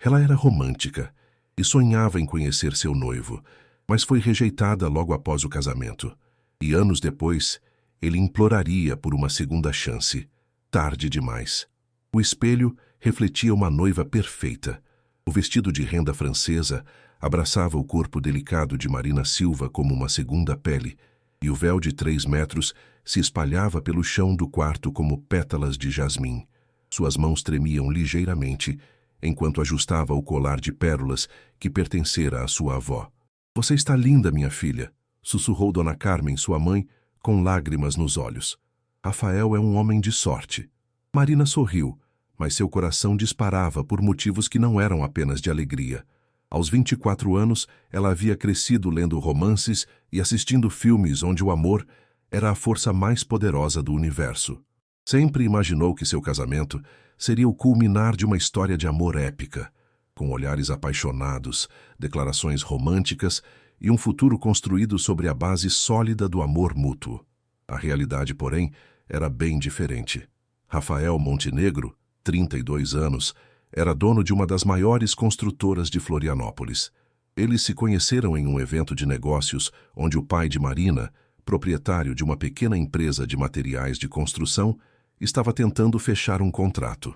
Ela era romântica e sonhava em conhecer seu noivo, mas foi rejeitada logo após o casamento. E anos depois, ele imploraria por uma segunda chance. Tarde demais. O espelho refletia uma noiva perfeita. O vestido de renda francesa abraçava o corpo delicado de Marina Silva como uma segunda pele, e o véu de 3 metros se espalhava pelo chão do quarto como pétalas de jasmim. Suas mãos tremiam ligeiramente, enquanto ajustava o colar de pérolas que pertencera à sua avó. "Você está linda, minha filha", sussurrou Dona Carmen, sua mãe, com lágrimas nos olhos. "Rafael é um homem de sorte." Marina sorriu, mas seu coração disparava por motivos que não eram apenas de alegria. Aos 24 anos, ela havia crescido lendo romances e assistindo filmes onde o amor era a força mais poderosa do universo. Sempre imaginou que seu casamento seria o culminar de uma história de amor épica, com olhares apaixonados, declarações românticas e um futuro construído sobre a base sólida do amor mútuo. A realidade, porém, era bem diferente. Rafael Montenegro, 32 anos, era dono de uma das maiores construtoras de Florianópolis. Eles se conheceram em um evento de negócios onde o pai de Marina, proprietário de uma pequena empresa de materiais de construção, estava tentando fechar um contrato.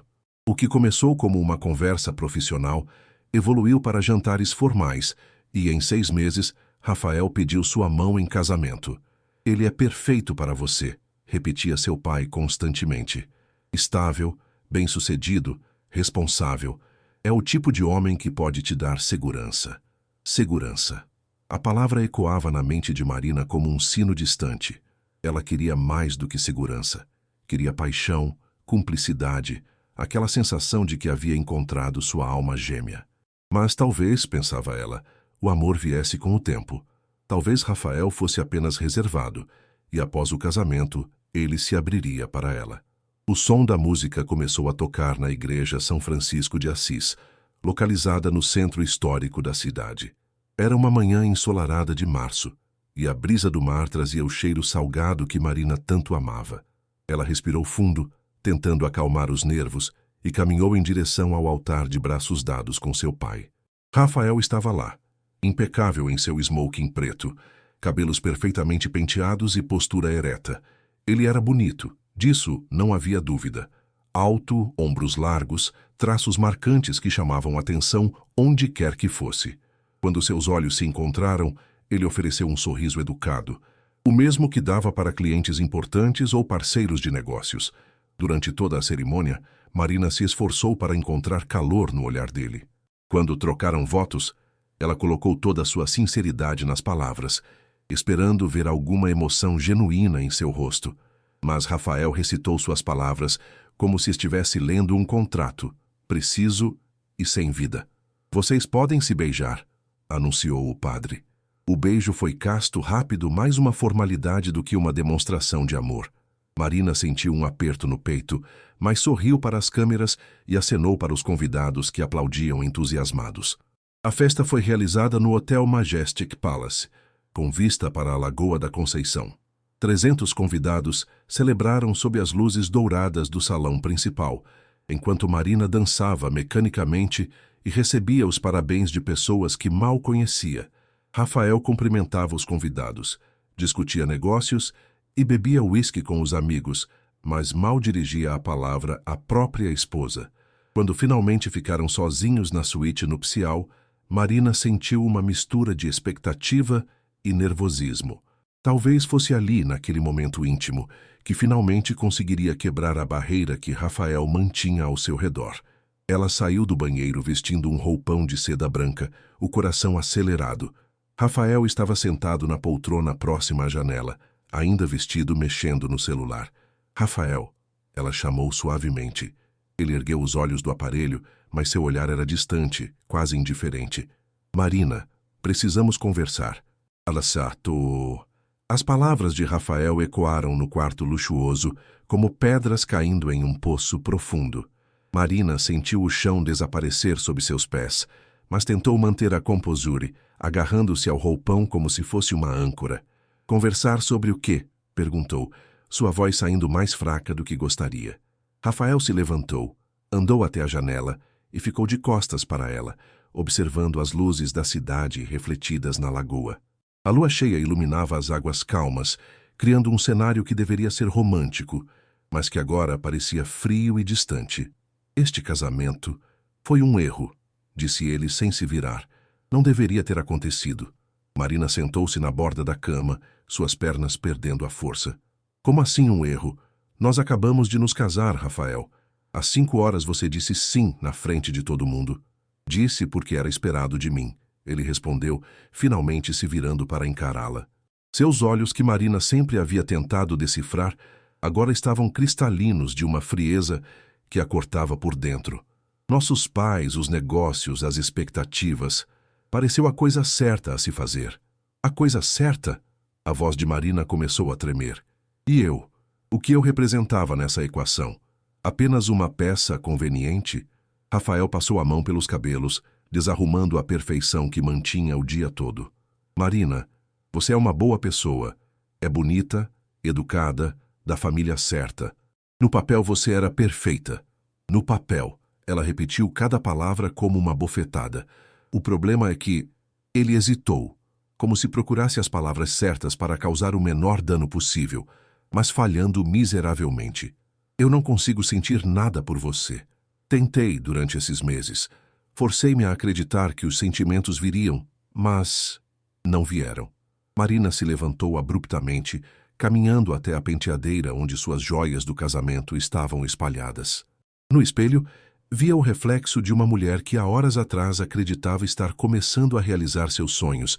O que começou como uma conversa profissional evoluiu para jantares formais e, em 6 meses, Rafael pediu sua mão em casamento. "Ele é perfeito para você", repetia seu pai constantemente. "Estável, bem-sucedido, responsável. É o tipo de homem que pode te dar segurança." Segurança. A palavra ecoava na mente de Marina como um sino distante. Ela queria mais do que segurança. Queria paixão, cumplicidade, aquela sensação de que havia encontrado sua alma gêmea. Mas talvez, pensava ela, o amor viesse com o tempo. Talvez Rafael fosse apenas reservado, e após o casamento, ele se abriria para ela. O som da música começou a tocar na igreja São Francisco de Assis, localizada no centro histórico da cidade. Era uma manhã ensolarada de março, e a brisa do mar trazia o cheiro salgado que Marina tanto amava. Ela respirou fundo, tentando acalmar os nervos, e caminhou em direção ao altar de braços dados com seu pai. Rafael estava lá, impecável em seu smoking preto, cabelos perfeitamente penteados e postura ereta. Ele era bonito, disso não havia dúvida. Alto, ombros largos, traços marcantes que chamavam atenção onde quer que fosse. Quando seus olhos se encontraram, ele ofereceu um sorriso educado, o mesmo que dava para clientes importantes ou parceiros de negócios. Durante toda a cerimônia, Marina se esforçou para encontrar calor no olhar dele. Quando trocaram votos, ela colocou toda a sua sinceridade nas palavras, esperando ver alguma emoção genuína em seu rosto. Mas Rafael recitou suas palavras como se estivesse lendo um contrato, preciso e sem vida. "Vocês podem se beijar", anunciou o padre. O beijo foi casto, rápido, mais uma formalidade do que uma demonstração de amor. Marina sentiu um aperto no peito, mas sorriu para as câmeras e acenou para os convidados que aplaudiam entusiasmados. A festa foi realizada no Hotel Majestic Palace, com vista para a Lagoa da Conceição. 300 convidados celebraram sob as luzes douradas do salão principal, enquanto Marina dançava mecanicamente e recebia os parabéns de pessoas que mal conhecia. Rafael cumprimentava os convidados, discutia negócios e bebia uísque com os amigos, mas mal dirigia a palavra à própria esposa. Quando finalmente ficaram sozinhos na suíte nupcial, Marina sentiu uma mistura de expectativa e nervosismo. Talvez fosse ali, naquele momento íntimo, que finalmente conseguiria quebrar a barreira que Rafael mantinha ao seu redor. Ela saiu do banheiro vestindo um roupão de seda branca, o coração acelerado. Rafael estava sentado na poltrona próxima à janela, ainda vestido, mexendo no celular. "Rafael", ela chamou suavemente. Ele ergueu os olhos do aparelho, mas seu olhar era distante, quase indiferente. "Marina, precisamos conversar." "Alacerto." As palavras de Rafael ecoaram no quarto luxuoso, como pedras caindo em um poço profundo. Marina sentiu o chão desaparecer sob seus pés, mas tentou manter a composure, agarrando-se ao roupão como se fosse uma âncora. "Conversar sobre o quê?" perguntou, sua voz saindo mais fraca do que gostaria. Rafael se levantou, andou até a janela e ficou de costas para ela, observando as luzes da cidade refletidas na lagoa. A lua cheia iluminava as águas calmas, criando um cenário que deveria ser romântico, mas que agora parecia frio e distante. Este casamento foi um erro, disse ele sem se virar. Não deveria ter acontecido. Marina sentou-se na borda da cama, suas pernas perdendo a força. Como assim um erro? Nós acabamos de nos casar, Rafael. Às 5 horas você disse sim na frente de todo mundo. Disse porque era esperado de mim, ele respondeu, finalmente se virando para encará-la. Seus olhos, que Marina sempre havia tentado decifrar, agora estavam cristalinos de uma frieza que a cortava por dentro. Nossos pais, os negócios, as expectativas. Pareceu a coisa certa a se fazer. A coisa certa? A voz de Marina começou a tremer. E eu? O que eu representava nessa equação? Apenas uma peça conveniente? Rafael passou a mão pelos cabelos, desarrumando a perfeição que mantinha o dia todo. Marina, você é uma boa pessoa. É bonita, educada, da família certa. No papel você era perfeita. No papel, ela repetiu cada palavra como uma bofetada. O problema é que ele hesitou, como se procurasse as palavras certas para causar o menor dano possível, mas falhando miseravelmente. Eu não consigo sentir nada por você. Tentei durante esses meses. Forcei-me a acreditar que os sentimentos viriam, mas não vieram. Marina se levantou abruptamente, caminhando até a penteadeira onde suas joias do casamento estavam espalhadas. No espelho, via o reflexo de uma mulher que há horas atrás acreditava estar começando a realizar seus sonhos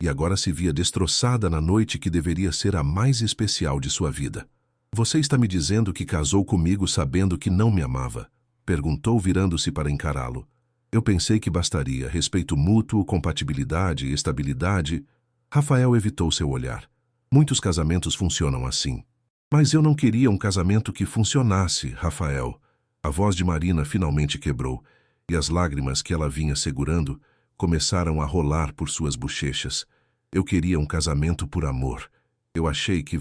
e agora se via destroçada na noite que deveria ser a mais especial de sua vida. Você está me dizendo que casou comigo sabendo que não me amava? Perguntou, virando-se para encará-lo. Eu pensei que bastaria respeito mútuo, compatibilidade e estabilidade. Rafael evitou seu olhar. Muitos casamentos funcionam assim. Mas eu não queria um casamento que funcionasse, Rafael. A voz de Marina finalmente quebrou, e as lágrimas que ela vinha segurando começaram a rolar por suas bochechas. Eu queria um casamento por amor. Eu achei que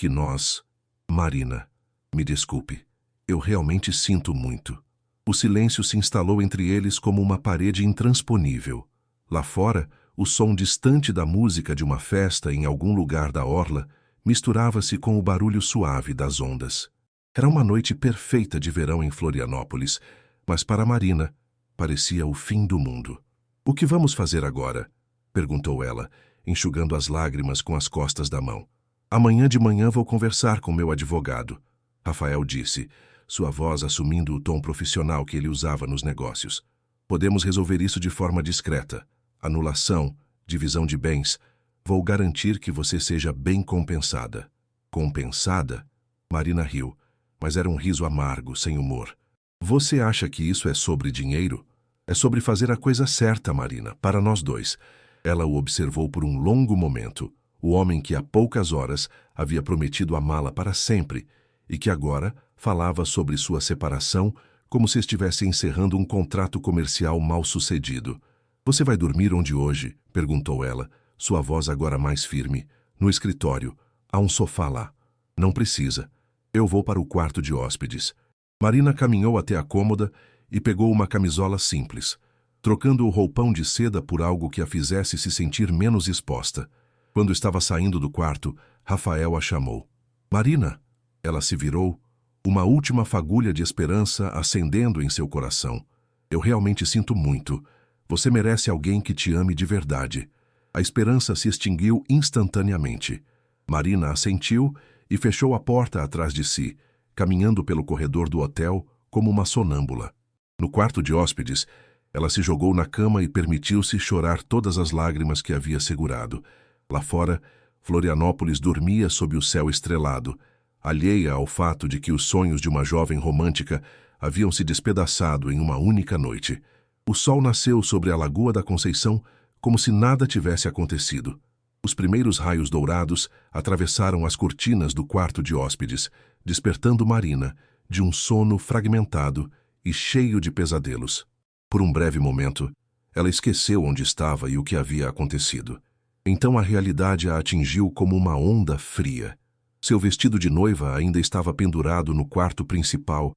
nós... Marina, me desculpe. Eu realmente sinto muito. O silêncio se instalou entre eles como uma parede intransponível. Lá fora, o som distante da música de uma festa em algum lugar da orla misturava-se com o barulho suave das ondas. Era uma noite perfeita de verão em Florianópolis, mas para Marina parecia o fim do mundo. O que vamos fazer agora? Perguntou ela, enxugando as lágrimas com as costas da mão. Amanhã de manhã vou conversar com meu advogado, Rafael disse, sua voz assumindo o tom profissional que ele usava nos negócios. Podemos resolver isso de forma discreta. Anulação, divisão de bens. Vou garantir que você seja bem compensada. Compensada? Marina riu, mas era um riso amargo, sem humor. Você acha que isso é sobre dinheiro? É sobre fazer a coisa certa, Marina, para nós dois. Ela o observou por um longo momento, o homem que há poucas horas havia prometido amá-la para sempre e que agora falava sobre sua separação como se estivesse encerrando um contrato comercial mal sucedido. Você vai dormir onde hoje? Perguntou ela, sua voz agora mais firme. No escritório. Há um sofá lá. Não precisa. Eu vou para o quarto de hóspedes. Marina caminhou até a cômoda e pegou uma camisola simples, trocando o roupão de seda por algo que a fizesse se sentir menos exposta. Quando estava saindo do quarto, Rafael a chamou. Marina! Ela se virou, uma última fagulha de esperança acendendo em seu coração. Eu realmente sinto muito. Você merece alguém que te ame de verdade. A esperança se extinguiu instantaneamente. Marina assentiu e fechou a porta atrás de si, caminhando pelo corredor do hotel como uma sonâmbula. No quarto de hóspedes, ela se jogou na cama e permitiu-se chorar todas as lágrimas que havia segurado. Lá fora, Florianópolis dormia sob o céu estrelado, alheia ao fato de que os sonhos de uma jovem romântica haviam se despedaçado em uma única noite. O sol nasceu sobre a Lagoa da Conceição como se nada tivesse acontecido. Os primeiros raios dourados atravessaram as cortinas do quarto de hóspedes, despertando Marina de um sono fragmentado e cheio de pesadelos. Por um breve momento, ela esqueceu onde estava e o que havia acontecido. Então a realidade a atingiu como uma onda fria. Seu vestido de noiva ainda estava pendurado no quarto principal,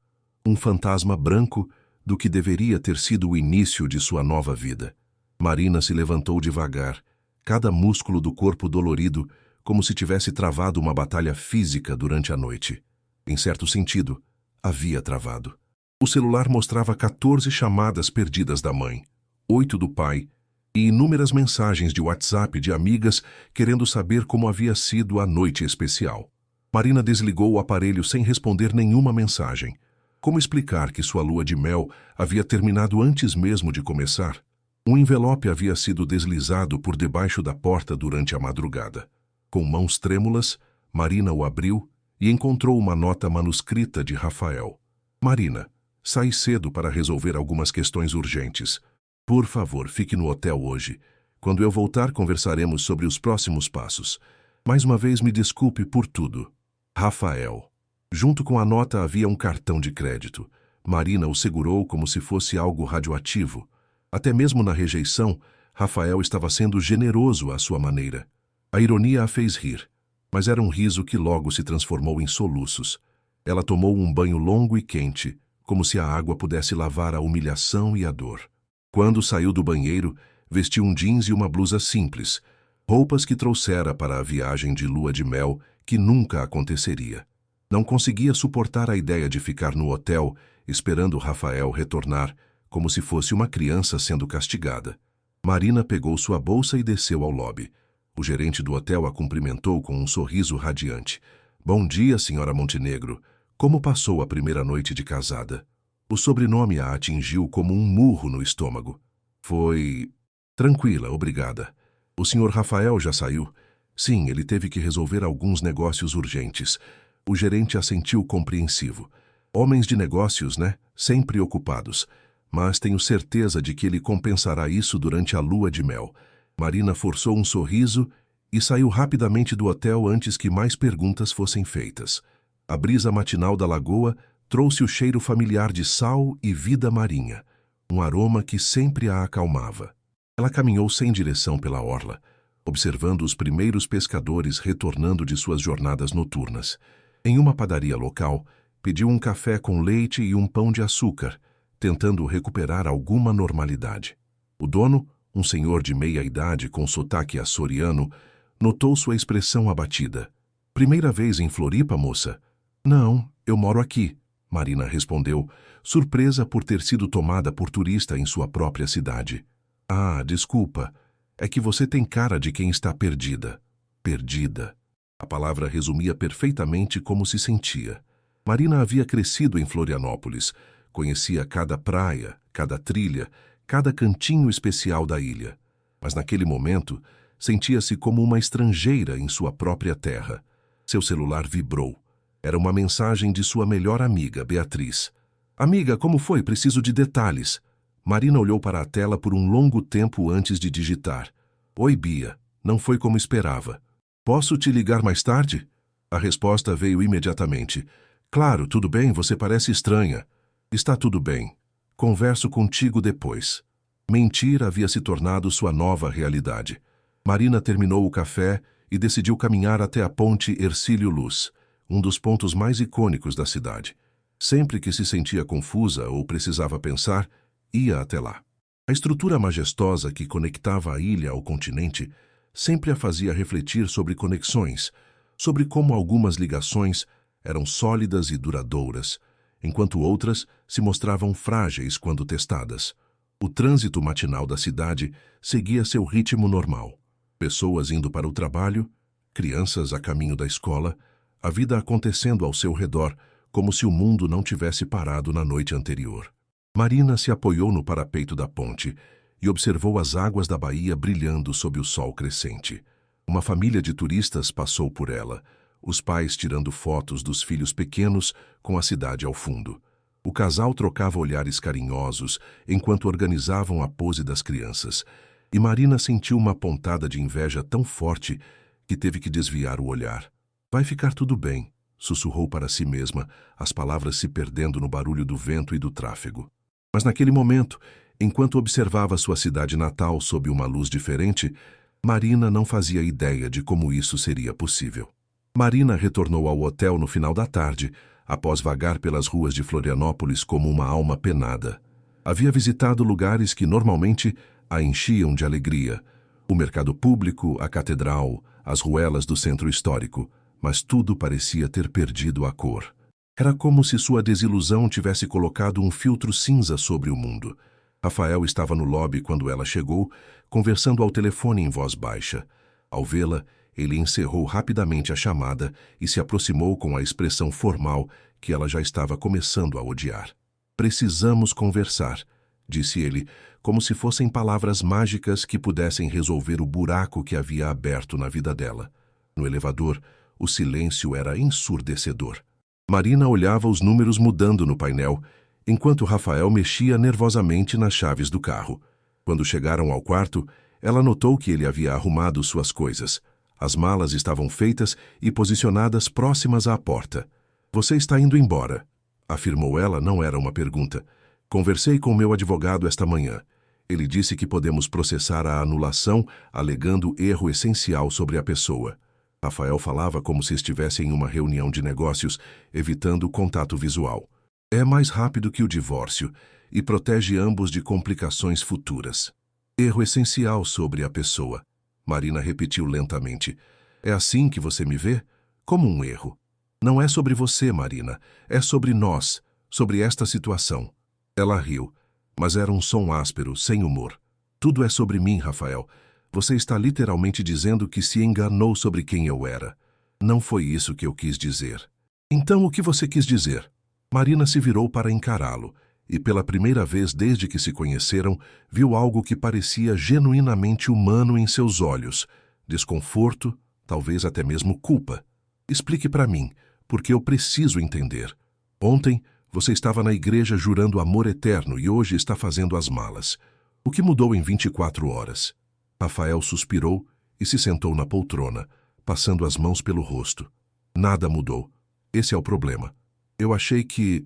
um fantasma branco do que deveria ter sido o início de sua nova vida. Marina se levantou devagar, cada músculo do corpo dolorido, como se tivesse travado uma batalha física durante a noite. Em certo sentido, havia travado. O celular mostrava 14 chamadas perdidas da mãe, 8 do pai e inúmeras mensagens de WhatsApp de amigas querendo saber como havia sido a noite especial. Marina desligou o aparelho sem responder nenhuma mensagem. Como explicar que sua lua de mel havia terminado antes mesmo de começar? Um envelope havia sido deslizado por debaixo da porta durante a madrugada. Com mãos trêmulas, Marina o abriu e encontrou uma nota manuscrita de Rafael. Marina, saí cedo para resolver algumas questões urgentes. Por favor, fique no hotel hoje. Quando eu voltar, conversaremos sobre os próximos passos. Mais uma vez, me desculpe por tudo. Rafael. Junto com a nota havia um cartão de crédito. Marina o segurou como se fosse algo radioativo. Até mesmo na rejeição, Rafael estava sendo generoso à sua maneira. A ironia a fez rir, mas era um riso que logo se transformou em soluços. Ela tomou um banho longo e quente, como se a água pudesse lavar a humilhação e a dor. Quando saiu do banheiro, vestiu um jeans e uma blusa simples, roupas que trouxera para a viagem de lua de mel que nunca aconteceria. Não conseguia suportar a ideia de ficar no hotel esperando Rafael retornar, como se fosse uma criança sendo castigada. Marina pegou sua bolsa e desceu ao lobby. O gerente do hotel a cumprimentou com um sorriso radiante. Bom dia, senhora Montenegro. Como passou a primeira noite de casada? O sobrenome a atingiu como um murro no estômago. Foi... tranquila, obrigada. O senhor Rafael já saiu? Sim, ele teve que resolver alguns negócios urgentes. O gerente assentiu compreensivo. Homens de negócios, né? Sempre ocupados. Mas tenho certeza de que ele compensará isso durante a lua de mel. Marina forçou um sorriso e saiu rapidamente do hotel antes que mais perguntas fossem feitas. A brisa matinal da lagoa trouxe o cheiro familiar de sal e vida marinha, um aroma que sempre a acalmava. Ela caminhou sem direção pela orla, observando os primeiros pescadores retornando de suas jornadas noturnas. Em uma padaria local, pediu um café com leite e um pão de açúcar, tentando recuperar alguma normalidade. O dono, um senhor de meia-idade com sotaque açoriano, notou sua expressão abatida. Primeira vez em Floripa, moça? Não, eu moro aqui, Marina respondeu, surpresa por ter sido tomada por turista em sua própria cidade. Ah, desculpa, é que você tem cara de quem está perdida. Perdida. A palavra resumia perfeitamente como se sentia. Marina havia crescido em Florianópolis, conhecia cada praia, cada trilha, cada cantinho especial da ilha. Mas naquele momento, sentia-se como uma estrangeira em sua própria terra. Seu celular vibrou. Era uma mensagem de sua melhor amiga, Beatriz. Amiga, como foi? Preciso de detalhes. Marina olhou para a tela por um longo tempo antes de digitar. Oi, Bia. Não foi como esperava. Posso te ligar mais tarde? A resposta veio imediatamente. Claro, tudo bem, você parece estranha. Está tudo bem. Converso contigo depois. Mentir havia se tornado sua nova realidade. Marina terminou o café e decidiu caminhar até a ponte Hercílio Luz, um dos pontos mais icônicos da cidade. Sempre que se sentia confusa ou precisava pensar, ia até lá. A estrutura majestosa que conectava a ilha ao continente sempre a fazia refletir sobre conexões, sobre como algumas ligações eram sólidas e duradouras, enquanto outras se mostravam frágeis quando testadas. O trânsito matinal da cidade seguia seu ritmo normal. Pessoas indo para o trabalho, crianças a caminho da escola, a vida acontecendo ao seu redor, como se o mundo não tivesse parado na noite anterior. Marina se apoiou no parapeito da ponte e observou as águas da baía brilhando sob o sol crescente. Uma família de turistas passou por ela, os pais tirando fotos dos filhos pequenos com a cidade ao fundo. O casal trocava olhares carinhosos enquanto organizavam a pose das crianças, e Marina sentiu uma pontada de inveja tão forte que teve que desviar o olhar. Vai ficar tudo bem, sussurrou para si mesma, as palavras se perdendo no barulho do vento e do tráfego. Mas naquele momento, enquanto observava sua cidade natal sob uma luz diferente, Marina não fazia ideia de como isso seria possível. Marina retornou ao hotel no final da tarde, após vagar pelas ruas de Florianópolis como uma alma penada. Havia visitado lugares que normalmente a enchiam de alegria. O mercado público, a catedral, as ruelas do centro histórico, mas tudo parecia ter perdido a cor. Era como se sua desilusão tivesse colocado um filtro cinza sobre o mundo. Rafael estava no lobby quando ela chegou, conversando ao telefone em voz baixa. Ao vê-la, ele encerrou rapidamente a chamada e se aproximou com a expressão formal que ela já estava começando a odiar. "Precisamos conversar", disse ele, como se fossem palavras mágicas que pudessem resolver o buraco que havia aberto na vida dela. No elevador, o silêncio era ensurdecedor. Marina olhava os números mudando no painel, enquanto Rafael mexia nervosamente nas chaves do carro. Quando chegaram ao quarto, ela notou que ele havia arrumado suas coisas. As malas estavam feitas e posicionadas próximas à porta. "Você está indo embora", afirmou ela, não era uma pergunta. "Conversei com meu advogado esta manhã. Ele disse que podemos processar a anulação, alegando erro essencial sobre a pessoa." Rafael falava como se estivesse em uma reunião de negócios, evitando o contato visual. "É mais rápido que o divórcio e protege ambos de complicações futuras." "Erro essencial sobre a pessoa", Marina repetiu lentamente. "É assim que você me vê? Como um erro." "Não é sobre você, Marina. É sobre nós, sobre esta situação." Ela riu, mas era um som áspero, sem humor. "Tudo é sobre mim, Rafael. Você está literalmente dizendo que se enganou sobre quem eu era." "Não foi isso que eu quis dizer." "Então o que você quis dizer?" Marina se virou para encará-lo, e pela primeira vez desde que se conheceram, viu algo que parecia genuinamente humano em seus olhos. Desconforto, talvez até mesmo culpa. "Explique para mim, porque eu preciso entender. Ontem, você estava na igreja jurando amor eterno e hoje está fazendo as malas. O que mudou em 24 horas? Rafael suspirou e se sentou na poltrona, passando as mãos pelo rosto. "Nada mudou. Esse é o problema. Eu achei que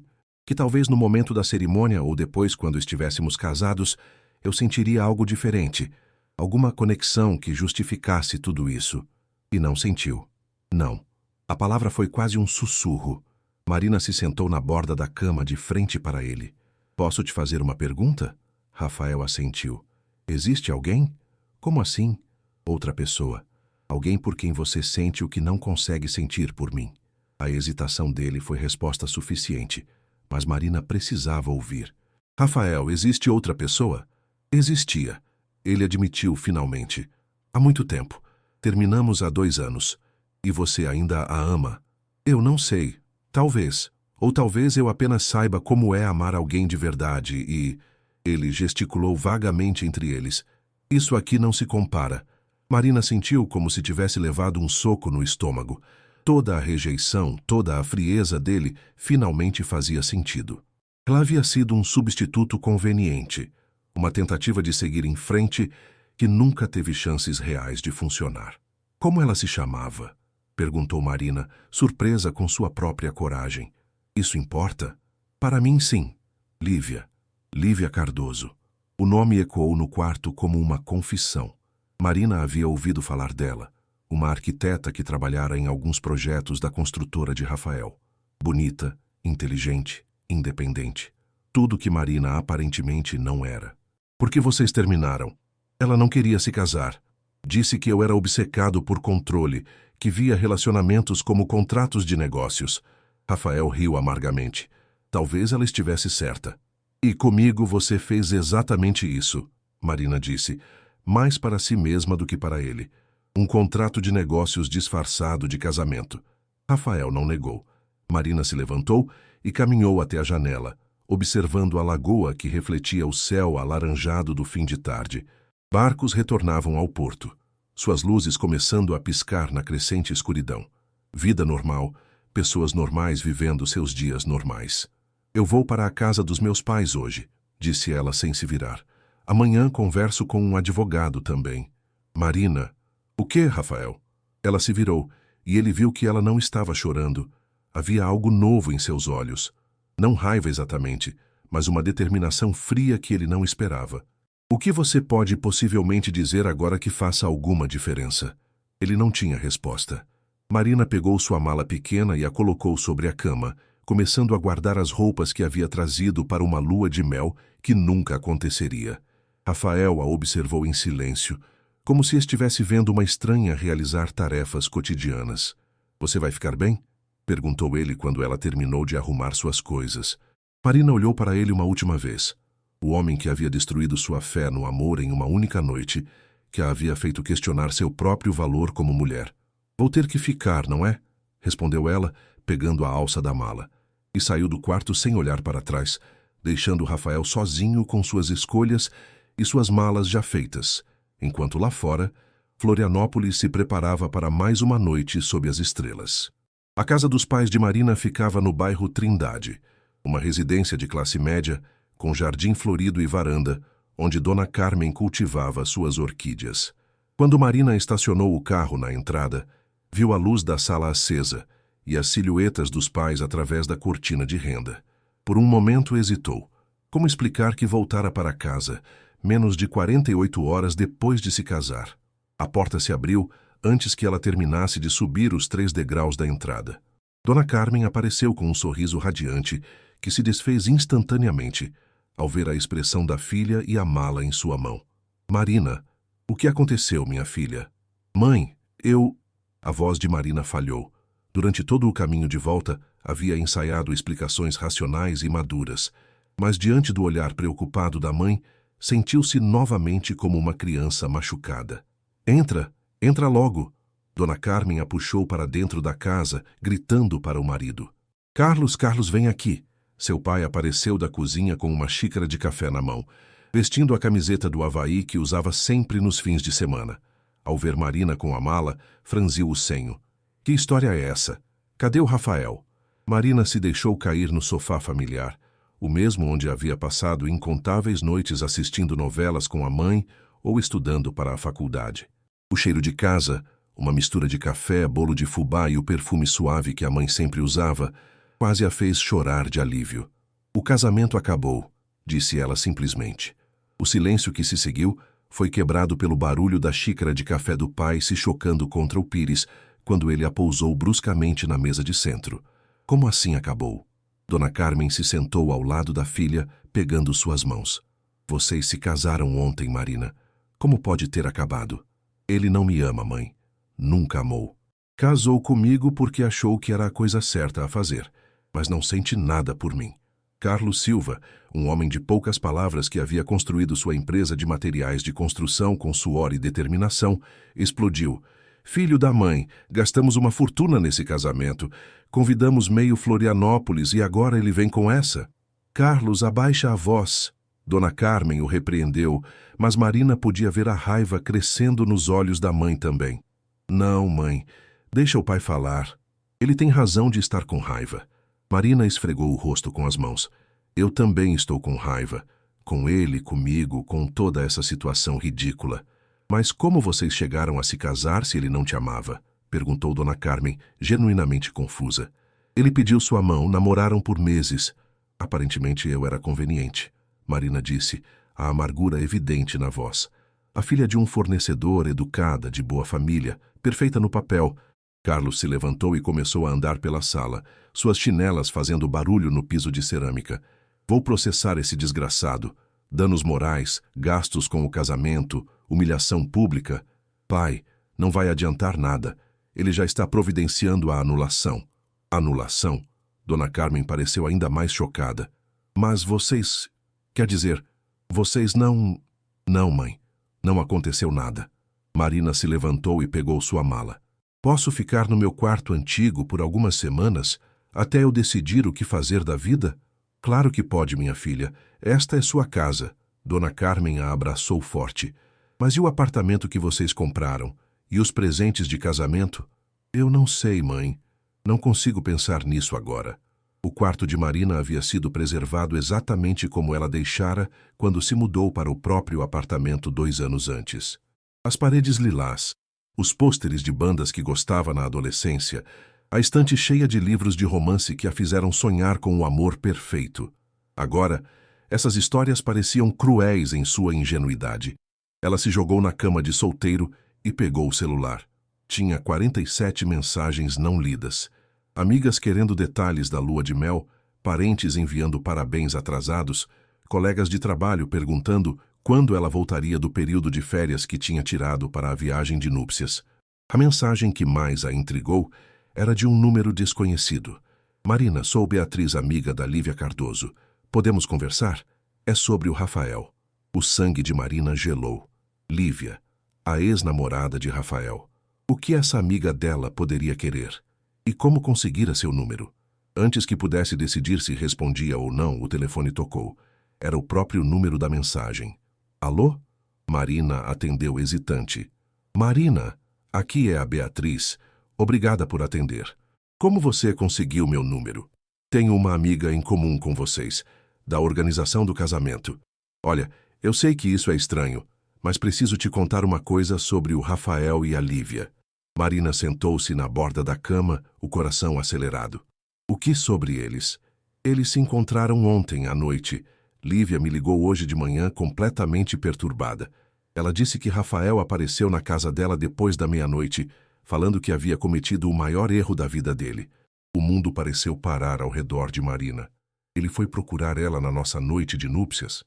talvez no momento da cerimônia ou depois, quando estivéssemos casados, eu sentiria algo diferente, alguma conexão que justificasse tudo isso. E não sentiu. Não." A palavra foi quase um sussurro. Marina se sentou na borda da cama de frente para ele. "Posso te fazer uma pergunta?" Rafael assentiu. "Existe alguém?" "Como assim?" "Outra pessoa. Alguém por quem você sente o que não consegue sentir por mim." A hesitação dele foi resposta suficiente, mas Marina precisava ouvir. "Rafael, existe outra pessoa?" "Existia." Ele admitiu finalmente. "Há muito tempo. Terminamos há 2 anos. E você ainda a ama?" "Eu não sei. Talvez. Ou talvez eu apenas saiba como é amar alguém de verdade e..." Ele gesticulou vagamente entre eles. "Isso aqui não se compara." Marina sentiu como se tivesse levado um soco no estômago. Toda a rejeição, toda a frieza dele finalmente fazia sentido. Ela havia sido um substituto conveniente, uma tentativa de seguir em frente que nunca teve chances reais de funcionar. "Como ela se chamava?" perguntou Marina, surpresa com sua própria coragem. "Isso importa?" "Para mim, sim. Lívia. Lívia Cardoso." O nome ecoou no quarto como uma confissão. Marina havia ouvido falar dela, uma arquiteta que trabalhara em alguns projetos da construtora de Rafael. Bonita, inteligente, independente. Tudo que Marina aparentemente não era. "Por que vocês terminaram?" "Ela não queria se casar. Disse que eu era obcecado por controle, que via relacionamentos como contratos de negócios." Rafael riu amargamente. Talvez ela estivesse certa. "E comigo você fez exatamente isso", Marina disse, mais para si mesma do que para ele. Um contrato de negócios disfarçado de casamento. Rafael não negou. Marina se levantou e caminhou até a janela, observando a lagoa que refletia o céu alaranjado do fim de tarde. Barcos retornavam ao porto, suas luzes começando a piscar na crescente escuridão. Vida normal, pessoas normais vivendo seus dias normais. "Eu vou para a casa dos meus pais hoje", disse ela sem se virar. "Amanhã converso com um advogado também." "Marina..." "O quê, Rafael?" Ela se virou, e ele viu que ela não estava chorando. Havia algo novo em seus olhos. Não raiva exatamente, mas uma determinação fria que ele não esperava. "O que você pode possivelmente dizer agora que faça alguma diferença?" Ele não tinha resposta. Marina pegou sua mala pequena e a colocou sobre a cama, começando a guardar as roupas que havia trazido para uma lua de mel que nunca aconteceria. Rafael a observou em silêncio, como se estivesse vendo uma estranha realizar tarefas cotidianas. "Você vai ficar bem?" perguntou ele quando ela terminou de arrumar suas coisas. Marina olhou para ele uma última vez. O homem que havia destruído sua fé no amor em uma única noite, que a havia feito questionar seu próprio valor como mulher. "Vou ter que ficar, não é?" respondeu ela, pegando a alça da mala. E saiu do quarto sem olhar para trás, deixando Rafael sozinho com suas escolhas e suas malas já feitas, enquanto lá fora, Florianópolis se preparava para mais uma noite sob as estrelas. A casa dos pais de Marina ficava no bairro Trindade, uma residência de classe média, com jardim florido e varanda, onde Dona Carmen cultivava suas orquídeas. Quando Marina estacionou o carro na entrada, viu a luz da sala acesa e as silhuetas dos pais através da cortina de renda. Por um momento hesitou. Como explicar que voltara para casa, menos de 48 horas depois de se casar? A porta se abriu antes que ela terminasse de subir os 3 degraus da entrada. Dona Carmen apareceu com um sorriso radiante que se desfez instantaneamente ao ver a expressão da filha e a mala em sua mão. "Marina, o que aconteceu, minha filha?" "Mãe, eu..." A voz de Marina falhou. Durante todo o caminho de volta, havia ensaiado explicações racionais e maduras, mas diante do olhar preocupado da mãe, sentiu-se novamente como uma criança machucada. Entra logo!" Dona Carmen a puxou para dentro da casa, gritando para o marido. Carlos, vem aqui!" Seu pai apareceu da cozinha com uma xícara de café na mão, vestindo a camiseta do Avaí que usava sempre nos fins de semana. Ao ver Marina com a mala, franziu o senho. "Que história é essa? Cadê o Rafael?" Marina se deixou cair no sofá familiar, o mesmo onde havia passado incontáveis noites assistindo novelas com a mãe ou estudando para a faculdade. O cheiro de casa, uma mistura de café, bolo de fubá e o perfume suave que a mãe sempre usava, quase a fez chorar de alívio. "O casamento acabou", disse ela simplesmente. O silêncio que se seguiu foi quebrado pelo barulho da xícara de café do pai se chocando contra o pires quando ele a pousou bruscamente na mesa de centro. "Como assim acabou?" Dona Carmen se sentou ao lado da filha, pegando suas mãos. "Vocês se casaram ontem, Marina. Como pode ter acabado?" "Ele não me ama, mãe. Nunca amou. Casou comigo porque achou que era a coisa certa a fazer, mas não sente nada por mim." Carlos Silva, um homem de poucas palavras que havia construído sua empresa de materiais de construção com suor e determinação, explodiu. "Filho da mãe, gastamos uma fortuna nesse casamento. Convidamos meio Florianópolis e agora ele vem com essa?" "Carlos, abaixa a voz." Dona Carmen o repreendeu, mas Marina podia ver a raiva crescendo nos olhos da mãe também. "Não, mãe, deixa o pai falar. Ele tem razão de estar com raiva." Marina esfregou o rosto com as mãos. "Eu também estou com raiva. Com ele, comigo, com toda essa situação ridícula." "Mas como vocês chegaram a se casar se ele não te amava?" perguntou Dona Carmen, genuinamente confusa. "Ele pediu sua mão, namoraram por meses. Aparentemente eu era conveniente." Marina disse, a amargura evidente na voz. A filha de um fornecedor, educada, de boa família, perfeita no papel. Carlos se levantou e começou a andar pela sala, suas chinelas fazendo barulho no piso de cerâmica. "Vou processar esse desgraçado. Danos morais, gastos com o casamento, humilhação pública. Pai, não vai adiantar nada. Ele já está providenciando a anulação." "Anulação?" Dona Carmen pareceu ainda mais chocada. "Mas vocês... Quer dizer, vocês não..." "Não, mãe. Não aconteceu nada." Marina se levantou e pegou sua mala. "Posso ficar no meu quarto antigo por algumas semanas, até eu decidir o que fazer da vida?" "Claro que pode, minha filha. Esta é sua casa." Dona Carmen a abraçou forte. "Mas e o apartamento que vocês compraram? E os presentes de casamento?" "Eu não sei, mãe. Não consigo pensar nisso agora." O quarto de Marina havia sido preservado exatamente como ela deixara quando se mudou para o próprio apartamento 2 anos antes. As paredes lilás, os pôsteres de bandas que gostava na adolescência, a estante cheia de livros de romance que a fizeram sonhar com o amor perfeito. Agora, essas histórias pareciam cruéis em sua ingenuidade. Ela se jogou na cama de solteiro e pegou o celular. Tinha 47 mensagens não lidas. Amigas querendo detalhes da lua de mel, parentes enviando parabéns atrasados, colegas de trabalho perguntando quando ela voltaria do período de férias que tinha tirado para a viagem de núpcias. A mensagem que mais a intrigou era de um número desconhecido. Marina, sou Beatriz, amiga da Lívia Cardoso. Podemos conversar? É sobre o Rafael. O sangue de Marina gelou. Lívia, a ex-namorada de Rafael. O que essa amiga dela poderia querer? E como conseguira seu número? Antes que pudesse decidir se respondia ou não, o telefone tocou. Era o próprio número da mensagem. Alô? Marina atendeu hesitante. Marina, aqui é a Beatriz. Obrigada por atender. Como você conseguiu meu número? Tenho uma amiga em comum com vocês, da organização do casamento. Olha, eu sei que isso é estranho, mas preciso te contar uma coisa sobre o Rafael e a Lívia. Marina sentou-se na borda da cama, o coração acelerado. O que sobre eles? Eles se encontraram ontem à noite. Lívia me ligou hoje de manhã completamente perturbada. Ela disse que Rafael apareceu na casa dela depois da meia-noite, falando que havia cometido o maior erro da vida dele. O mundo pareceu parar ao redor de Marina. Ele foi procurar ela na nossa noite de núpcias.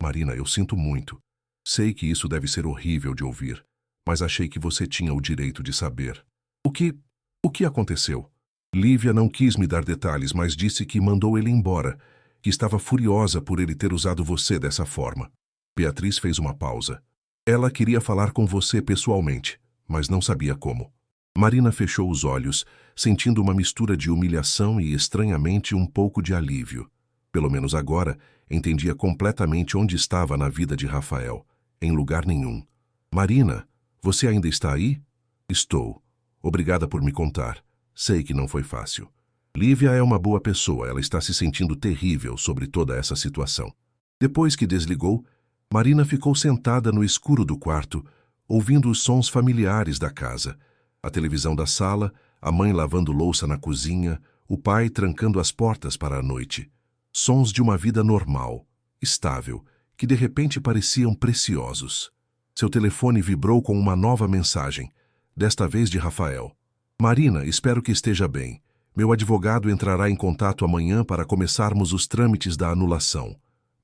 Marina, eu sinto muito. Sei que isso deve ser horrível de ouvir, mas achei que você tinha o direito de saber. O que aconteceu? Lívia não quis me dar detalhes, mas disse que mandou ele embora, que estava furiosa por ele ter usado você dessa forma. Beatriz fez uma pausa. Ela queria falar com você pessoalmente, mas não sabia como. Marina fechou os olhos, sentindo uma mistura de humilhação e, estranhamente, um pouco de alívio. Pelo menos agora, entendia completamente onde estava na vida de Rafael. Em lugar nenhum. Marina, você ainda está aí? Estou. Obrigada por me contar. Sei que não foi fácil. Lívia é uma boa pessoa, ela está se sentindo terrível sobre toda essa situação. Depois que desligou, Marina ficou sentada no escuro do quarto, ouvindo os sons familiares da casa. A televisão da sala, a mãe lavando louça na cozinha, o pai trancando as portas para a noite. Sons de uma vida normal, estável, que de repente pareciam preciosos. Seu telefone vibrou com uma nova mensagem, desta vez de Rafael. Marina, espero que esteja bem. Meu advogado entrará em contato amanhã para começarmos os trâmites da anulação.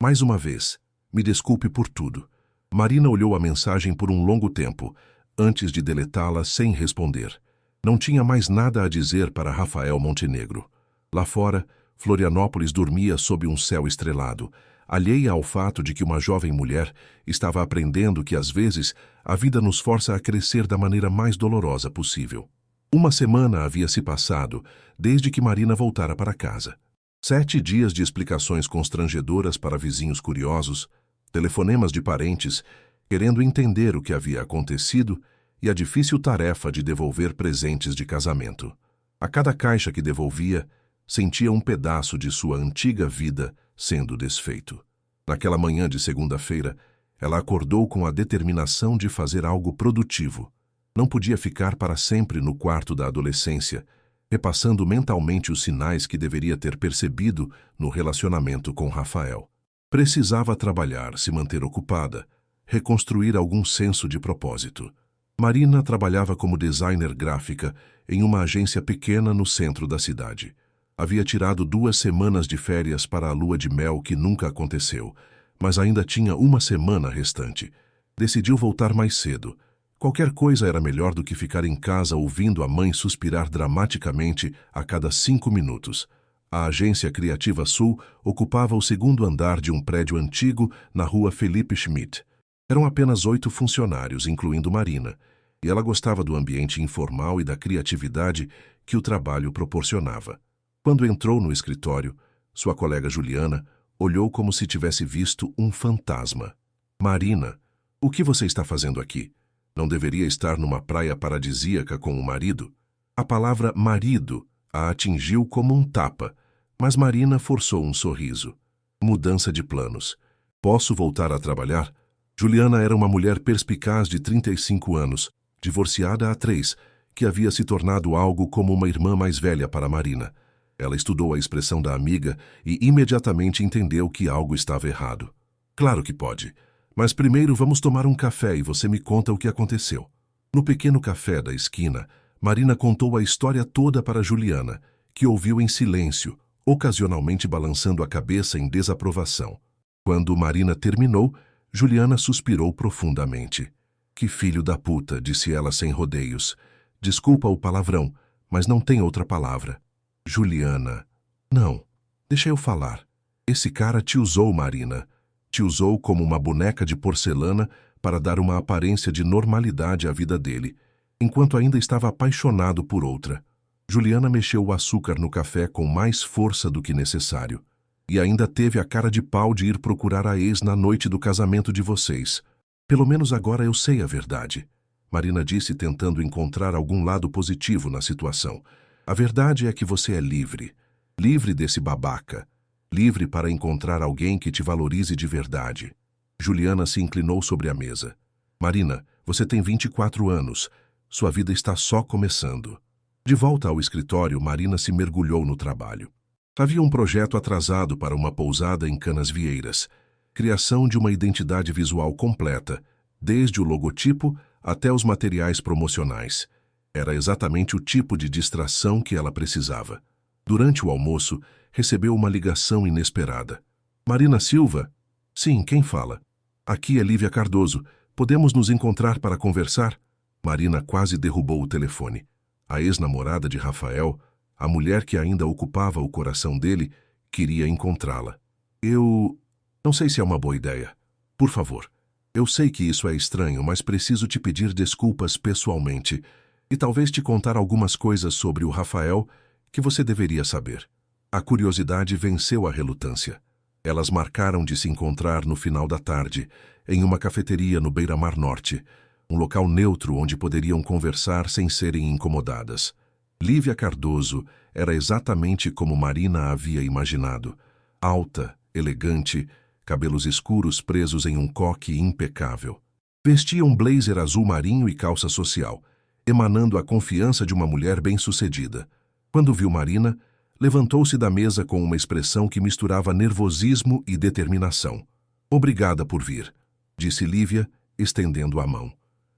Mais uma vez, me desculpe por tudo. Marina olhou a mensagem por um longo tempo, antes de deletá-la sem responder. Não tinha mais nada a dizer para Rafael Montenegro. Lá fora, Florianópolis dormia sob um céu estrelado, alheia ao fato de que uma jovem mulher estava aprendendo que, às vezes, a vida nos força a crescer da maneira mais dolorosa possível. Uma semana havia se passado desde que Marina voltara para casa. 7 dias de explicações constrangedoras para vizinhos curiosos, telefonemas de parentes querendo entender o que havia acontecido e a difícil tarefa de devolver presentes de casamento. A cada caixa que devolvia, sentia um pedaço de sua antiga vida sendo desfeito. Naquela manhã de segunda-feira, ela acordou com a determinação de fazer algo produtivo. Não podia ficar para sempre no quarto da adolescência, repassando mentalmente os sinais que deveria ter percebido no relacionamento com Rafael. Precisava trabalhar, se manter ocupada, reconstruir algum senso de propósito. Marina trabalhava como designer gráfica em uma agência pequena no centro da cidade. Havia tirado 2 semanas de férias para a lua de mel que nunca aconteceu, mas ainda tinha uma semana restante. Decidiu voltar mais cedo. Qualquer coisa era melhor do que ficar em casa ouvindo a mãe suspirar dramaticamente a cada 5 minutos. A agência Criativa Sul ocupava o 2º andar de um prédio antigo na rua Felipe Schmidt. Eram apenas 8 funcionários, incluindo Marina, e ela gostava do ambiente informal e da criatividade que o trabalho proporcionava. Quando entrou no escritório, sua colega Juliana olhou como se tivesse visto um fantasma. Marina, o que você está fazendo aqui? Não deveria estar numa praia paradisíaca com o marido? A palavra marido a atingiu como um tapa, mas Marina forçou um sorriso. Mudança de planos. Posso voltar a trabalhar? Juliana era uma mulher perspicaz de 35 anos, divorciada há 3, que havia se tornado algo como uma irmã mais velha para Marina. Ela estudou a expressão da amiga e imediatamente entendeu que algo estava errado. Claro que pode, mas primeiro vamos tomar um café e você me conta o que aconteceu. No pequeno café da esquina, Marina contou a história toda para Juliana, que ouviu em silêncio, ocasionalmente balançando a cabeça em desaprovação. Quando Marina terminou, Juliana suspirou profundamente. Que filho da puta, disse ela sem rodeios. Desculpa o palavrão, mas não tem outra palavra. Juliana. Não, deixa eu falar. Esse cara te usou, Marina. Te usou como uma boneca de porcelana para dar uma aparência de normalidade à vida dele, enquanto ainda estava apaixonado por outra. Juliana mexeu o açúcar no café com mais força do que necessário. E ainda teve a cara de pau de ir procurar a ex na noite do casamento de vocês. Pelo menos agora eu sei a verdade. Marina disse, tentando encontrar algum lado positivo na situação. A verdade é que você é livre. Livre desse babaca. Livre para encontrar alguém que te valorize de verdade. Juliana se inclinou sobre a mesa. Marina, você tem 24 anos. Sua vida está só começando. De volta ao escritório, Marina se mergulhou no trabalho. Havia um projeto atrasado para uma pousada em Canasvieiras. Criação de uma identidade visual completa, desde o logotipo até os materiais promocionais. Era exatamente o tipo de distração que ela precisava. Durante o almoço, recebeu uma ligação inesperada. Marina Silva? Sim, quem fala? Aqui é Lívia Cardoso. Podemos nos encontrar para conversar? Marina quase derrubou o telefone. A ex-namorada de Rafael, a mulher que ainda ocupava o coração dele, queria encontrá-la. Eu não sei se é uma boa ideia. Por favor. Eu sei que isso é estranho, mas preciso te pedir desculpas pessoalmente e talvez te contar algumas coisas sobre o Rafael que você deveria saber. A curiosidade venceu a relutância. Elas marcaram de se encontrar no final da tarde, em uma cafeteria no Beira-Mar Norte, um local neutro onde poderiam conversar sem serem incomodadas. Lívia Cardoso era exatamente como Marina havia imaginado. Alta, elegante, cabelos escuros presos em um coque impecável. Vestia um blazer azul marinho e calça social, emanando a confiança de uma mulher bem-sucedida. Quando viu Marina, levantou-se da mesa com uma expressão que misturava nervosismo e determinação. Obrigada por vir, disse Lívia, estendendo a mão.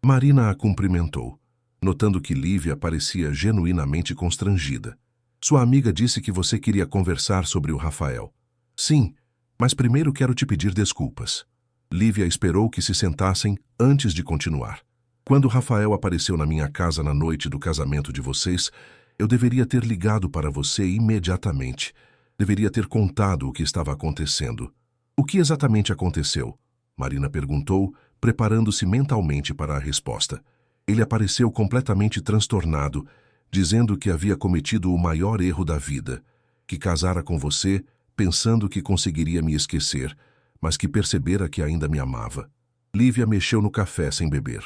Marina a cumprimentou, notando que Lívia parecia genuinamente constrangida. Sua amiga disse que você queria conversar sobre o Rafael. Sim, mas primeiro quero te pedir desculpas. Lívia esperou que se sentassem antes de continuar. Quando Rafael apareceu na minha casa na noite do casamento de vocês, eu deveria ter ligado para você imediatamente. Deveria ter contado o que estava acontecendo. O que exatamente aconteceu? Marina perguntou, preparando-se mentalmente para a resposta. Ele apareceu completamente transtornado, dizendo que havia cometido o maior erro da vida, que casara com você pensando que conseguiria me esquecer, mas que percebera que ainda me amava. Lívia mexeu no café sem beber.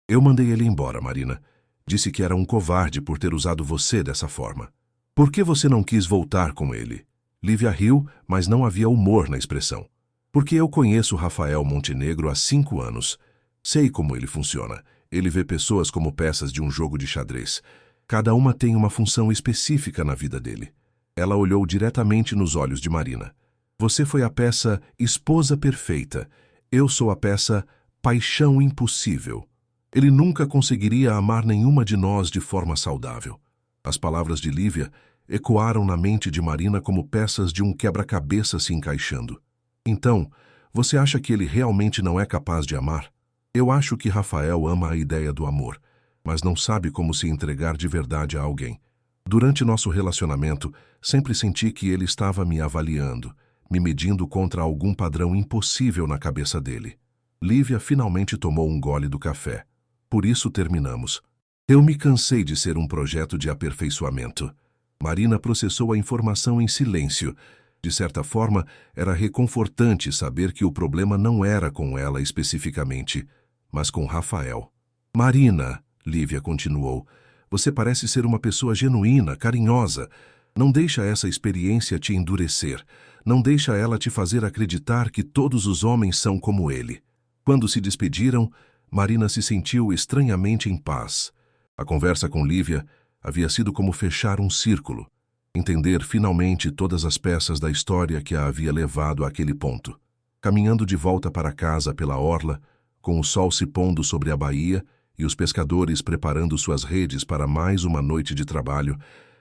Eu mandei ele embora, Marina. Disse que era um covarde por ter usado você dessa forma. Por que você não quis voltar com ele? Lívia riu, mas não havia humor na expressão. Porque eu conheço Rafael Montenegro há 5 anos. Sei como ele funciona. Ele vê pessoas como peças de um jogo de xadrez. Cada uma tem uma função específica na vida dele. Ela olhou diretamente nos olhos de Marina. Você foi a peça esposa perfeita. Eu sou a peça paixão impossível. Ele nunca conseguiria amar nenhuma de nós de forma saudável. As palavras de Lívia ecoaram na mente de Marina como peças de um quebra-cabeça se encaixando. Então, você acha que ele realmente não é capaz de amar? Eu acho que Rafael ama a ideia do amor, mas não sabe como se entregar de verdade a alguém. Durante nosso relacionamento, sempre senti que ele estava me avaliando, me medindo contra algum padrão impossível na cabeça dele. Lívia finalmente tomou um gole do café. Por isso terminamos. Eu me cansei de ser um projeto de aperfeiçoamento. Marina processou a informação em silêncio. De certa forma, era reconfortante saber que o problema não era com ela especificamente, mas com Rafael. Marina, Lívia continuou, você parece ser uma pessoa genuína, carinhosa. Não deixa essa experiência te endurecer. Não deixa ela te fazer acreditar que todos os homens são como ele. Quando se despediram, Marina se sentiu estranhamente em paz. A conversa com Lívia havia sido como fechar um círculo, entender finalmente todas as peças da história que a havia levado àquele ponto. Caminhando de volta para casa pela orla, com o sol se pondo sobre a baía e os pescadores preparando suas redes para mais uma noite de trabalho,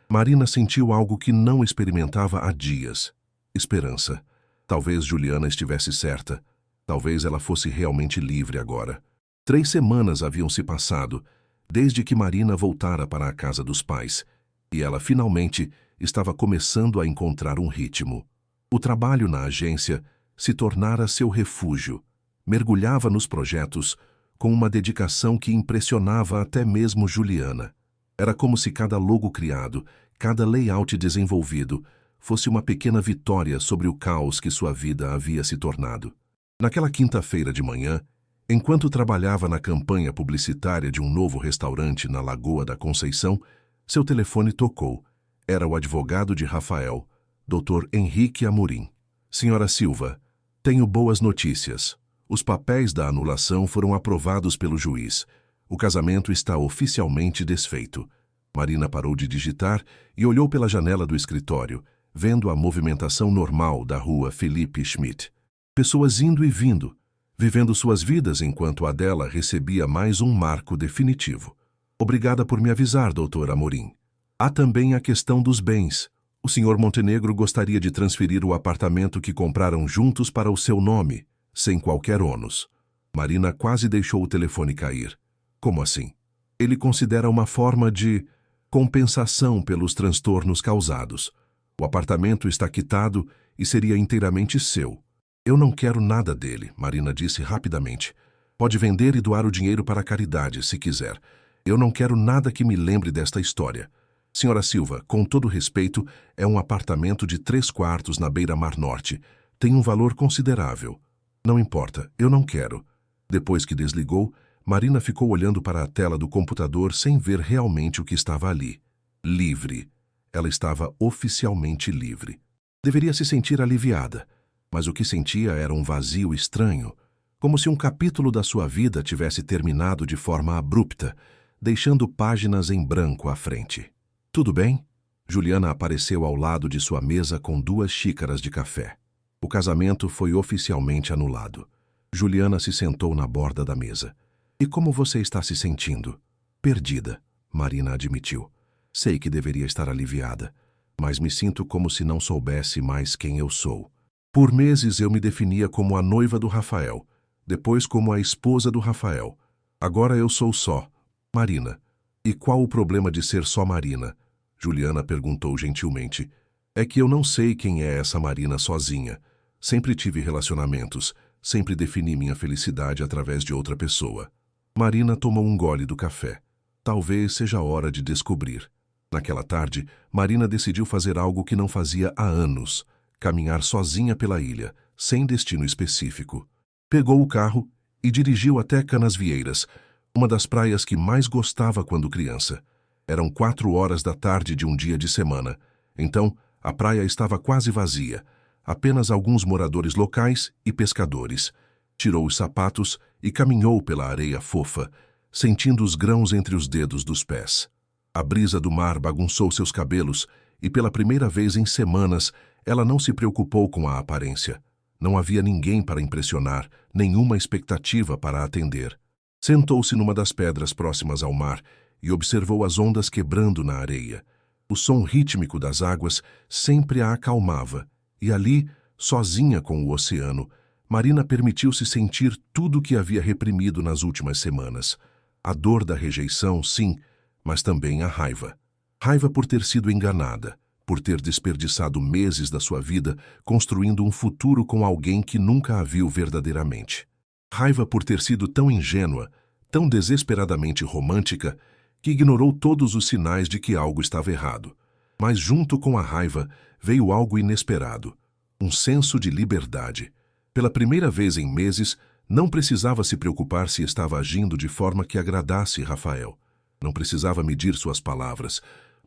Marina sentiu algo que não experimentava há dias. Esperança. Talvez Juliana estivesse certa. Talvez ela fosse realmente livre agora. 3 semanas haviam se passado, desde que Marina voltara para a casa dos pais, e ela finalmente estava começando a encontrar um ritmo. O trabalho na agência se tornara seu refúgio. Mergulhava nos projetos com uma dedicação que impressionava até mesmo Juliana. Era como se cada logo criado, cada layout desenvolvido, fosse uma pequena vitória sobre o caos que sua vida havia se tornado. Naquela quinta-feira de manhã, enquanto trabalhava na campanha publicitária de um novo restaurante na Lagoa da Conceição, seu telefone tocou. Era o advogado de Rafael, Dr. Henrique Amorim. Senhora Silva, tenho boas notícias. Os papéis da anulação foram aprovados pelo juiz. O casamento está oficialmente desfeito. Marina parou de digitar e olhou pela janela do escritório, vendo a movimentação normal da rua Felipe Schmidt. Pessoas indo e vindo, vivendo suas vidas enquanto a dela recebia mais um marco definitivo. Obrigada por me avisar, doutor Amorim. Há também a questão dos bens. O senhor Montenegro gostaria de transferir o apartamento que compraram juntos para o seu nome, sem qualquer ônus. Marina quase deixou o telefone cair. Como assim? Ele considera uma forma de compensação pelos transtornos causados. O apartamento está quitado e seria inteiramente seu. Eu não quero nada dele, Marina disse rapidamente. Pode vender e doar o dinheiro para a caridade, se quiser. Eu não quero nada que me lembre desta história. Senhora Silva, com todo respeito, é um apartamento de 3 quartos na beira-mar norte. Tem um valor considerável. Não importa, eu não quero. Depois que desligou, Marina ficou olhando para a tela do computador sem ver realmente o que estava ali. Livre. Ela estava oficialmente livre. Deveria se sentir aliviada, mas o que sentia era um vazio estranho, como se um capítulo da sua vida tivesse terminado de forma abrupta, deixando páginas em branco à frente. Tudo bem? Juliana apareceu ao lado de sua mesa com 2 xícaras de café. O casamento foi oficialmente anulado. Juliana se sentou na borda da mesa. E como você está se sentindo? Perdida, Marina admitiu. Sei que deveria estar aliviada, mas me sinto como se não soubesse mais quem eu sou. Por meses eu me definia como a noiva do Rafael, depois como a esposa do Rafael. Agora eu sou só Marina. E qual o problema de ser só Marina? Juliana perguntou gentilmente. É que eu não sei quem é essa Marina sozinha. Sempre tive relacionamentos, sempre defini minha felicidade através de outra pessoa. Marina tomou um gole do café. Talvez seja a hora de descobrir. Naquela tarde, Marina decidiu fazer algo que não fazia há anos. Caminhar sozinha pela ilha, sem destino específico. Pegou o carro e dirigiu até Canasvieiras, uma das praias que mais gostava quando criança. Eram 4 horas da tarde de um dia de semana. Então, a praia estava quase vazia. Apenas alguns moradores locais e pescadores. Tirou os sapatos e caminhou pela areia fofa, sentindo os grãos entre os dedos dos pés. A brisa do mar bagunçou seus cabelos e, pela primeira vez em semanas, ela não se preocupou com a aparência. Não havia ninguém para impressionar, nenhuma expectativa para atender. Sentou-se numa das pedras próximas ao mar e observou as ondas quebrando na areia. O som rítmico das águas sempre a acalmava, e ali, sozinha com o oceano, Marina permitiu-se sentir tudo o que havia reprimido nas últimas semanas. A dor da rejeição, sim, mas também a raiva. Raiva por ter sido enganada, por ter desperdiçado meses da sua vida construindo um futuro com alguém que nunca a viu verdadeiramente. Raiva por ter sido tão ingênua, tão desesperadamente romântica, que ignorou todos os sinais de que algo estava errado. Mas junto com a raiva veio algo inesperado, um senso de liberdade. Pela primeira vez em meses, não precisava se preocupar se estava agindo de forma que agradasse Rafael. Não precisava medir suas palavras,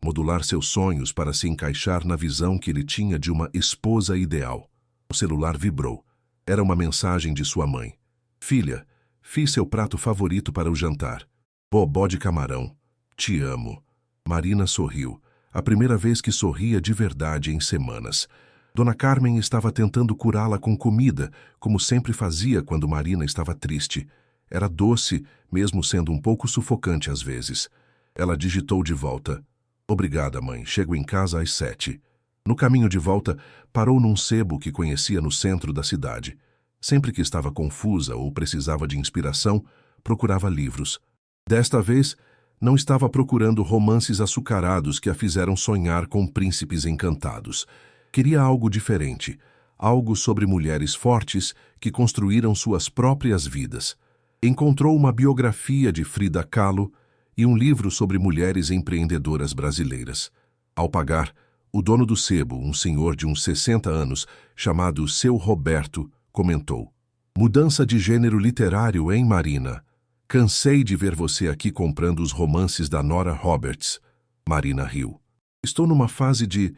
modular seus sonhos para se encaixar na visão que ele tinha de uma esposa ideal. O celular vibrou. Era uma mensagem de sua mãe. Filha, fiz seu prato favorito para o jantar. Bobó de camarão. Te amo. Marina sorriu. A primeira vez que sorria de verdade em semanas. Dona Carmen estava tentando curá-la com comida, como sempre fazia quando Marina estava triste. Era doce, mesmo sendo um pouco sufocante às vezes. Ela digitou de volta. Obrigada, mãe. Chego em casa às 7. No caminho de volta, parou num sebo que conhecia no centro da cidade. Sempre que estava confusa ou precisava de inspiração, procurava livros. Desta vez, não estava procurando romances açucarados que a fizeram sonhar com príncipes encantados. Queria algo diferente, algo sobre mulheres fortes que construíram suas próprias vidas. Encontrou uma biografia de Frida Kahlo e um livro sobre mulheres empreendedoras brasileiras. Ao pagar, o dono do sebo, um senhor de uns 60 anos, chamado Seu Roberto, comentou: "Mudança de gênero literário, hein, Marina? Cansei de ver você aqui comprando os romances da Nora Roberts." Marina riu. "Estou numa fase de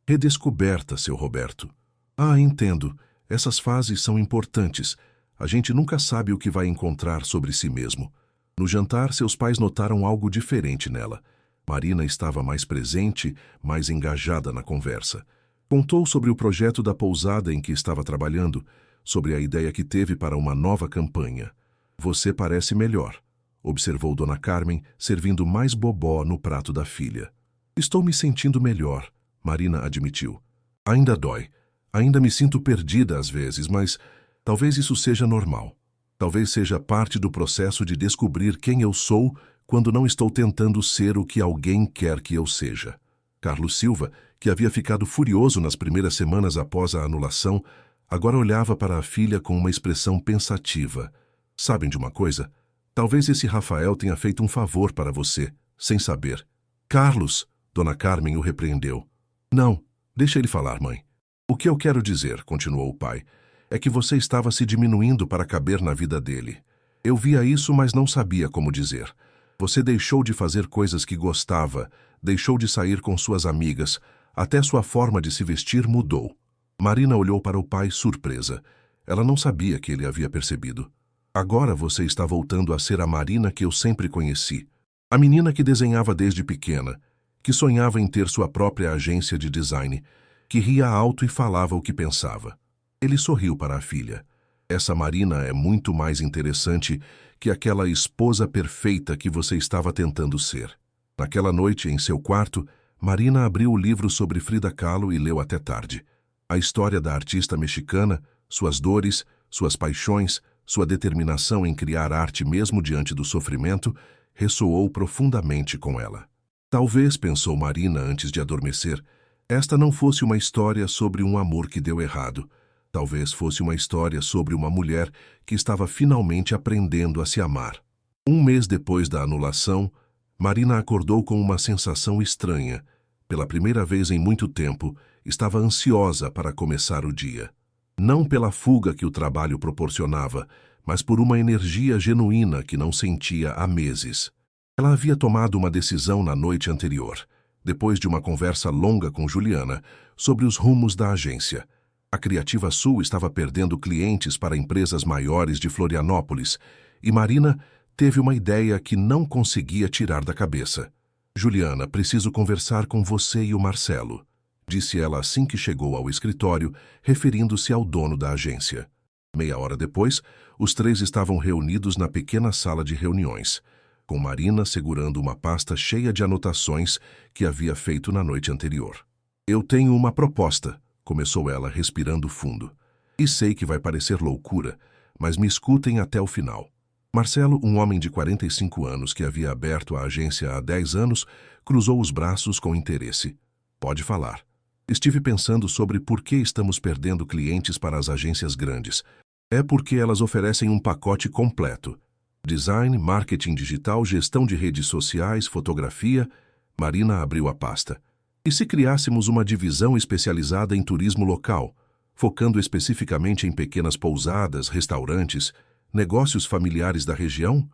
redescoberta, seu Roberto." "Ah, entendo. Essas fases são importantes. A gente nunca sabe o que vai encontrar sobre si mesmo." No jantar, seus pais notaram algo diferente nela. Marina estava mais presente, mais engajada na conversa. Contou sobre o projeto da pousada em que estava trabalhando, sobre a ideia que teve para uma nova campanha. "Você parece melhor", observou Dona Carmen, servindo mais bobó no prato da filha. "Estou me sentindo melhor", Marina admitiu. "Ainda dói. Ainda me sinto perdida às vezes, mas talvez isso seja normal. Talvez seja parte do processo de descobrir quem eu sou quando não estou tentando ser o que alguém quer que eu seja." Carlos Silva, que havia ficado furioso nas primeiras semanas após a anulação, agora olhava para a filha com uma expressão pensativa. "Sabem de uma coisa? Talvez esse Rafael tenha feito um favor para você, sem saber." "Carlos", Dona Carmen o repreendeu. "Não, deixa ele falar, mãe." "O que eu quero dizer", continuou o pai, "é que você estava se diminuindo para caber na vida dele. Eu via isso, mas não sabia como dizer. Você deixou de fazer coisas que gostava, deixou de sair com suas amigas, até sua forma de se vestir mudou." Marina olhou para o pai surpresa. Ela não sabia que ele havia percebido. "Agora você está voltando a ser a Marina que eu sempre conheci. A menina que desenhava desde pequena, que sonhava em ter sua própria agência de design, que ria alto e falava o que pensava." Ele sorriu para a filha. "Essa Marina é muito mais interessante que aquela esposa perfeita que você estava tentando ser." Naquela noite, em seu quarto, Marina abriu o livro sobre Frida Kahlo e leu até tarde. A história da artista mexicana, suas dores, suas paixões, sua determinação em criar arte mesmo diante do sofrimento, ressoou profundamente com ela. Talvez, pensou Marina antes de adormecer, esta não fosse uma história sobre um amor que deu errado. Talvez fosse uma história sobre uma mulher que estava finalmente aprendendo a se amar. Um mês depois da anulação, Marina acordou com uma sensação estranha. Pela primeira vez em muito tempo, estava ansiosa para começar o dia. Não pela fuga que o trabalho proporcionava, mas por uma energia genuína que não sentia há meses. Ela havia tomado uma decisão na noite anterior, depois de uma conversa longa com Juliana, sobre os rumos da agência. A Criativa Sul estava perdendo clientes para empresas maiores de Florianópolis, e Marina teve uma ideia que não conseguia tirar da cabeça. "Juliana, preciso conversar com você e o Marcelo", disse ela assim que chegou ao escritório, referindo-se ao dono da agência. Meia hora depois, os três estavam reunidos na pequena sala de reuniões, com Marina segurando uma pasta cheia de anotações que havia feito na noite anterior. "Eu tenho uma proposta", começou ela respirando fundo. "E sei que vai parecer loucura, mas me escutem até o final." Marcelo, um homem de 45 anos que havia aberto a agência há 10 anos, cruzou os braços com interesse. "Pode falar. Estive pensando sobre por que estamos perdendo clientes para as agências grandes. É porque elas oferecem um pacote completo. Design, marketing digital, gestão de redes sociais, fotografia." Marina abriu a pasta. "E se criássemos uma divisão especializada em turismo local, focando especificamente em pequenas pousadas, restaurantes, negócios familiares da região?"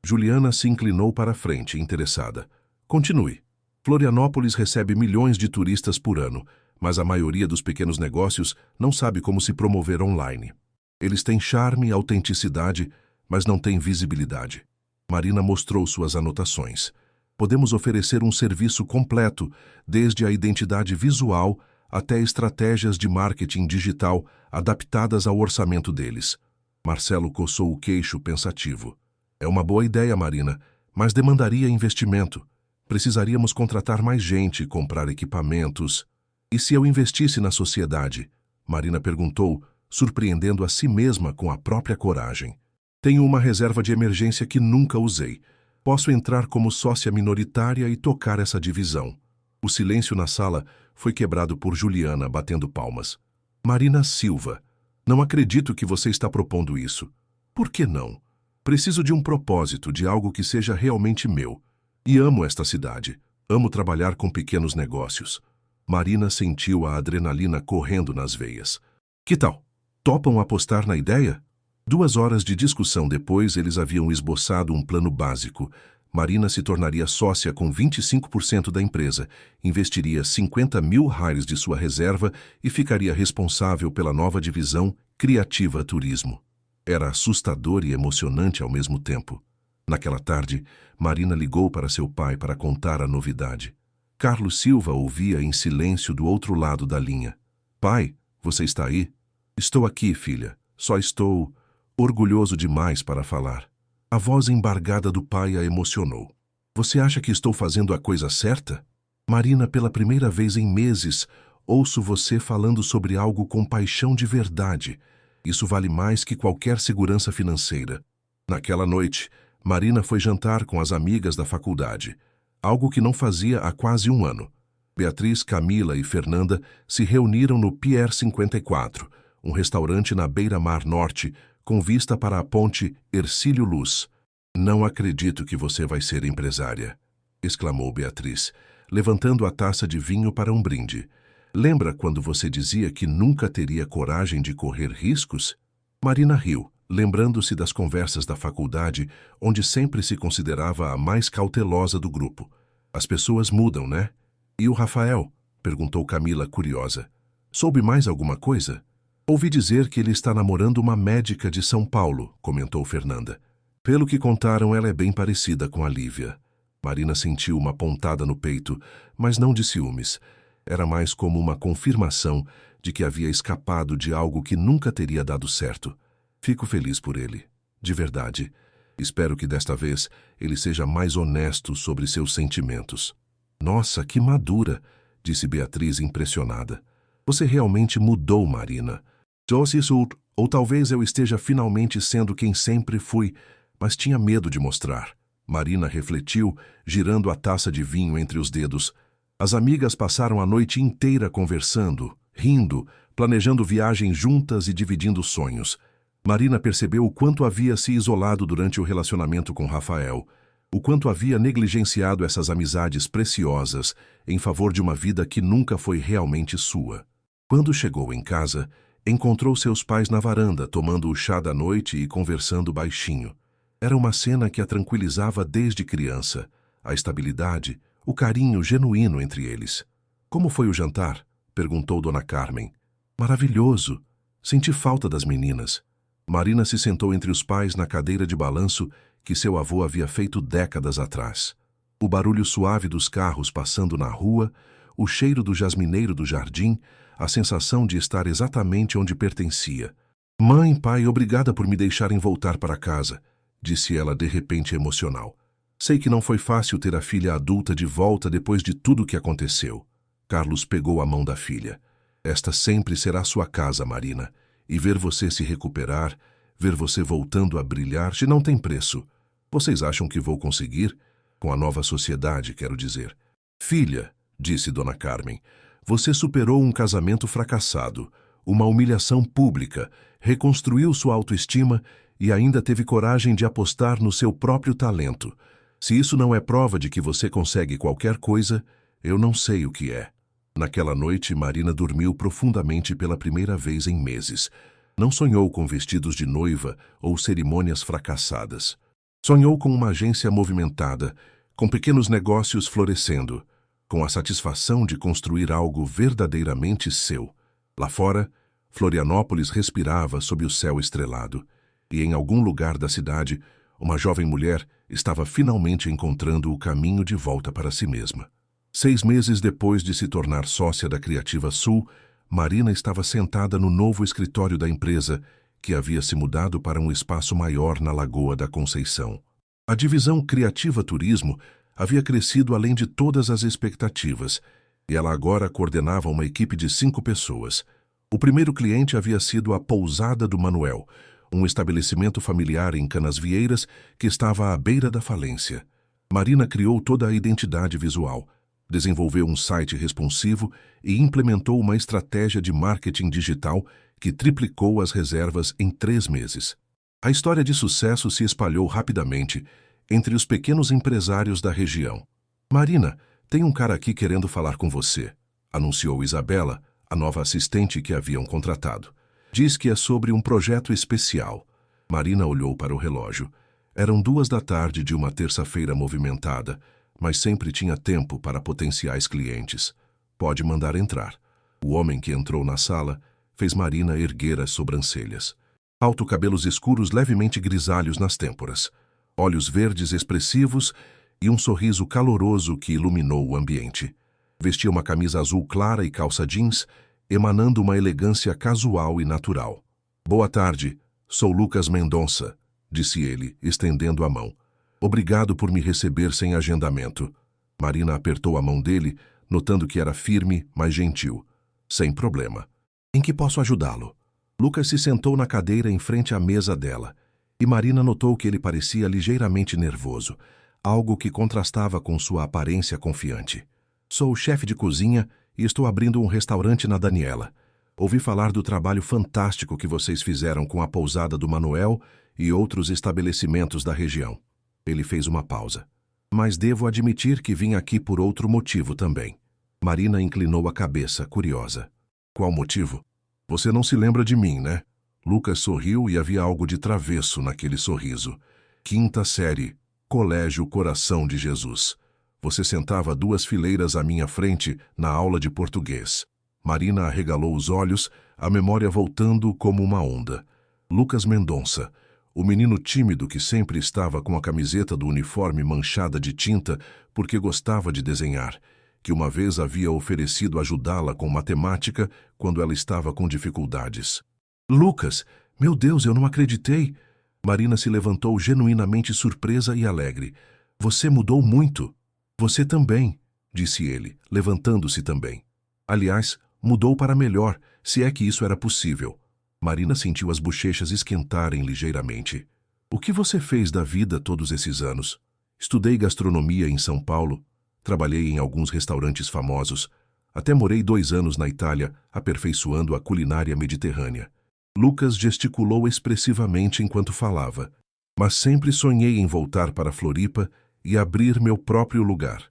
Juliana se inclinou para a frente, interessada. "Continue. Florianópolis recebe milhões de turistas por ano, mas a maioria dos pequenos negócios não sabe como se promover online. Eles têm charme e autenticidade, mas não têm visibilidade." Marina mostrou suas anotações. "Podemos oferecer um serviço completo, desde a identidade visual até estratégias de marketing digital adaptadas ao orçamento deles." Marcelo coçou o queixo pensativo. "É uma boa ideia, Marina, mas demandaria investimento. Precisaríamos contratar mais gente, comprar equipamentos. E se eu investisse na sociedade? Marina perguntou, surpreendendo a si mesma com a própria coragem. Tenho uma reserva de emergência que nunca usei. Posso entrar como sócia minoritária e tocar essa divisão. O silêncio na sala foi quebrado por Juliana, batendo palmas. Marina Silva, não acredito que você está propondo isso. Por que não? Preciso de um propósito, de algo que seja realmente meu. E amo esta cidade. Amo trabalhar com pequenos negócios. Marina sentiu a adrenalina correndo nas veias. Que tal? Topam apostar na ideia? 2 horas de discussão depois, eles haviam esboçado um plano básico. Marina se tornaria sócia com 25% da empresa, investiria 50 mil reais de sua reserva e ficaria responsável pela nova divisão Criativa Turismo. Era assustador e emocionante ao mesmo tempo. Naquela tarde, Marina ligou para seu pai para contar a novidade. Carlos Silva ouvia em silêncio do outro lado da linha. Pai, você está aí? Estou aqui, filha. Só estou orgulhoso demais para falar. A voz embargada do pai a emocionou. Você acha que estou fazendo a coisa certa? Marina, pela primeira vez em meses, ouço você falando sobre algo com paixão de verdade. Isso vale mais que qualquer segurança financeira. Naquela noite, Marina foi jantar com as amigas da faculdade, algo que não fazia há quase 1 ano. Beatriz, Camila e Fernanda se reuniram no Pier 54, um restaurante na beira-mar norte, com vista para a ponte Hercílio Luz. Não acredito que você vai ser empresária, exclamou Beatriz, levantando a taça de vinho para um brinde. Lembra quando você dizia que nunca teria coragem de correr riscos? Marina riu, lembrando-se das conversas da faculdade, onde sempre se considerava a mais cautelosa do grupo. As pessoas mudam, né? E o Rafael? Perguntou Camila, curiosa. Soube mais alguma coisa? Ouvi dizer que ele está namorando uma médica de São Paulo, comentou Fernanda. Pelo que contaram, ela é bem parecida com a Lívia. Marina sentiu uma pontada no peito, mas não de ciúmes. Era mais como uma confirmação de que havia escapado de algo que nunca teria dado certo. Fico feliz por ele, de verdade. Espero que desta vez ele seja mais honesto sobre seus sentimentos. Nossa, que madura, disse Beatriz impressionada. Você realmente mudou, Marina. Ou talvez eu esteja finalmente sendo quem sempre fui, mas tinha medo de mostrar. Marina refletiu, girando a taça de vinho entre os dedos. As amigas passaram a noite inteira conversando, rindo, planejando viagens juntas e dividindo sonhos. Marina percebeu o quanto havia se isolado durante o relacionamento com Rafael, o quanto havia negligenciado essas amizades preciosas em favor de uma vida que nunca foi realmente sua. Quando chegou em casa, encontrou seus pais na varanda, tomando o chá da noite e conversando baixinho. Era uma cena que a tranquilizava desde criança, a estabilidade, o carinho genuíno entre eles. Como foi o jantar? Perguntou Dona Carmen. Maravilhoso. Senti falta das meninas. Marina se sentou entre os pais na cadeira de balanço que seu avô havia feito décadas atrás. O barulho suave dos carros passando na rua, o cheiro do jasmineiro do jardim, a sensação de estar exatamente onde pertencia. Mãe, pai, obrigada por me deixarem voltar para casa, disse ela de repente emocional. Sei que não foi fácil ter a filha adulta de volta depois de tudo o que aconteceu. Carlos pegou a mão da filha. Esta sempre será sua casa, Marina. E ver você se recuperar, ver você voltando a brilhar, já não tem preço. Vocês acham que vou conseguir? Com a nova sociedade, quero dizer. Filha, disse Dona Carmen, você superou um casamento fracassado, uma humilhação pública, reconstruiu sua autoestima e ainda teve coragem de apostar no seu próprio talento. Se isso não é prova de que você consegue qualquer coisa, eu não sei o que é. Naquela noite, Marina dormiu profundamente pela primeira vez em meses. Não sonhou com vestidos de noiva ou cerimônias fracassadas. Sonhou com uma agência movimentada, com pequenos negócios florescendo, com a satisfação de construir algo verdadeiramente seu. Lá fora, Florianópolis respirava sob o céu estrelado, e em algum lugar da cidade, uma jovem mulher estava finalmente encontrando o caminho de volta para si mesma. 6 meses depois de se tornar sócia da Criativa Sul, Marina estava sentada no novo escritório da empresa, que havia se mudado para um espaço maior na Lagoa da Conceição. A divisão Criativa Turismo havia crescido além de todas as expectativas, e ela agora coordenava uma equipe de 5 pessoas. O primeiro cliente havia sido a Pousada do Manuel, um estabelecimento familiar em Canasvieiras que estava à beira da falência. Marina criou toda a identidade visual, desenvolveu um site responsivo e implementou uma estratégia de marketing digital que triplicou as reservas em 3 meses. A história de sucesso se espalhou rapidamente entre os pequenos empresários da região. Marina, tem um cara aqui querendo falar com você, anunciou Isabela, a nova assistente que haviam contratado. Diz que é sobre um projeto especial. Marina olhou para o relógio. Eram 2 da tarde de uma terça-feira movimentada, mas sempre tinha tempo para potenciais clientes. Pode mandar entrar. O homem que entrou na sala fez Marina erguer as sobrancelhas. Alto, cabelos escuros levemente grisalhos nas têmporas, olhos verdes expressivos e um sorriso caloroso que iluminou o ambiente. Vestia uma camisa azul clara e calça jeans, emanando uma elegância casual e natural. Boa tarde, sou Lucas Mendonça, disse ele, estendendo a mão. Obrigado por me receber sem agendamento. Marina apertou a mão dele, notando que era firme, mas gentil. Sem problema. Em que posso ajudá-lo? Lucas se sentou na cadeira em frente à mesa dela, e Marina notou que ele parecia ligeiramente nervoso, algo que contrastava com sua aparência confiante. Sou o chefe de cozinha e estou abrindo um restaurante na Daniela. Ouvi falar do trabalho fantástico que vocês fizeram com a Pousada do Manuel e outros estabelecimentos da região. Ele fez uma pausa. Mas devo admitir que vim aqui por outro motivo também. Marina inclinou a cabeça, curiosa. Qual motivo? Você não se lembra de mim, né? Lucas sorriu e havia algo de travesso naquele sorriso. 5ª série, Colégio Coração de Jesus. Você sentava 2 fileiras à minha frente na aula de português. Marina arregalou os olhos, a memória voltando como uma onda. Lucas Mendonça, o menino tímido que sempre estava com a camiseta do uniforme manchada de tinta porque gostava de desenhar, que uma vez havia oferecido ajudá-la com matemática quando ela estava com dificuldades. Lucas, meu Deus, eu não acreditei. Marina se levantou genuinamente surpresa e alegre. Você mudou muito. Você também, disse ele, levantando-se também. Aliás, mudou para melhor, se é que isso era possível. Marina sentiu as bochechas esquentarem ligeiramente. O que você fez da vida todos esses anos? Estudei gastronomia em São Paulo, trabalhei em alguns restaurantes famosos, até morei 2 anos na Itália, aperfeiçoando a culinária mediterrânea. Lucas gesticulou expressivamente enquanto falava, mas sempre sonhei em voltar para Floripa e abrir meu próprio lugar.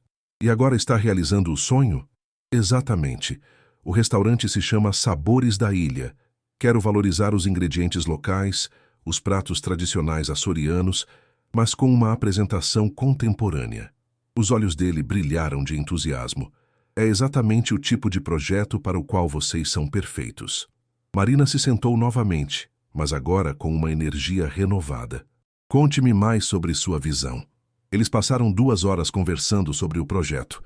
E agora está realizando o sonho? Exatamente. O restaurante se chama Sabores da Ilha. Quero valorizar os ingredientes locais, os pratos tradicionais açorianos, mas com uma apresentação contemporânea. Os olhos dele brilharam de entusiasmo. É exatamente o tipo de projeto para o qual vocês são perfeitos. Marina se sentou novamente, mas agora com uma energia renovada. Conte-me mais sobre sua visão. Eles passaram 2 horas conversando sobre o projeto.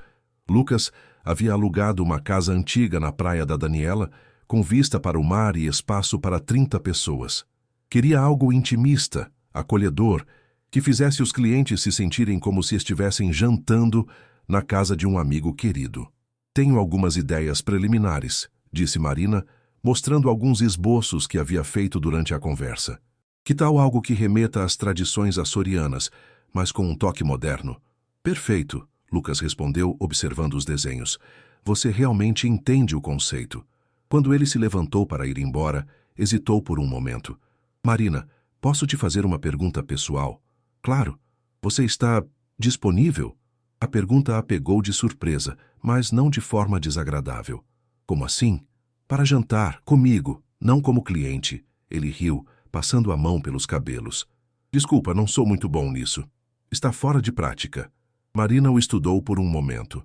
Lucas havia alugado uma casa antiga na praia da Daniela, com vista para o mar e espaço para 30 pessoas. Queria algo intimista, acolhedor, que fizesse os clientes se sentirem como se estivessem jantando na casa de um amigo querido. Tenho algumas ideias preliminares, disse Marina, mostrando alguns esboços que havia feito durante a conversa. Que tal algo que remeta às tradições açorianas, mas com um toque moderno? Perfeito, Lucas respondeu, observando os desenhos. Você realmente entende o conceito. Quando ele se levantou para ir embora, hesitou por um momento. Marina, posso te fazer uma pergunta pessoal? Claro. Você está disponível? A pergunta a pegou de surpresa, mas não de forma desagradável. Como assim? Para jantar, comigo, não como cliente. Ele riu, passando a mão pelos cabelos. Desculpa, não sou muito bom nisso. Está fora de prática. Marina o estudou por um momento.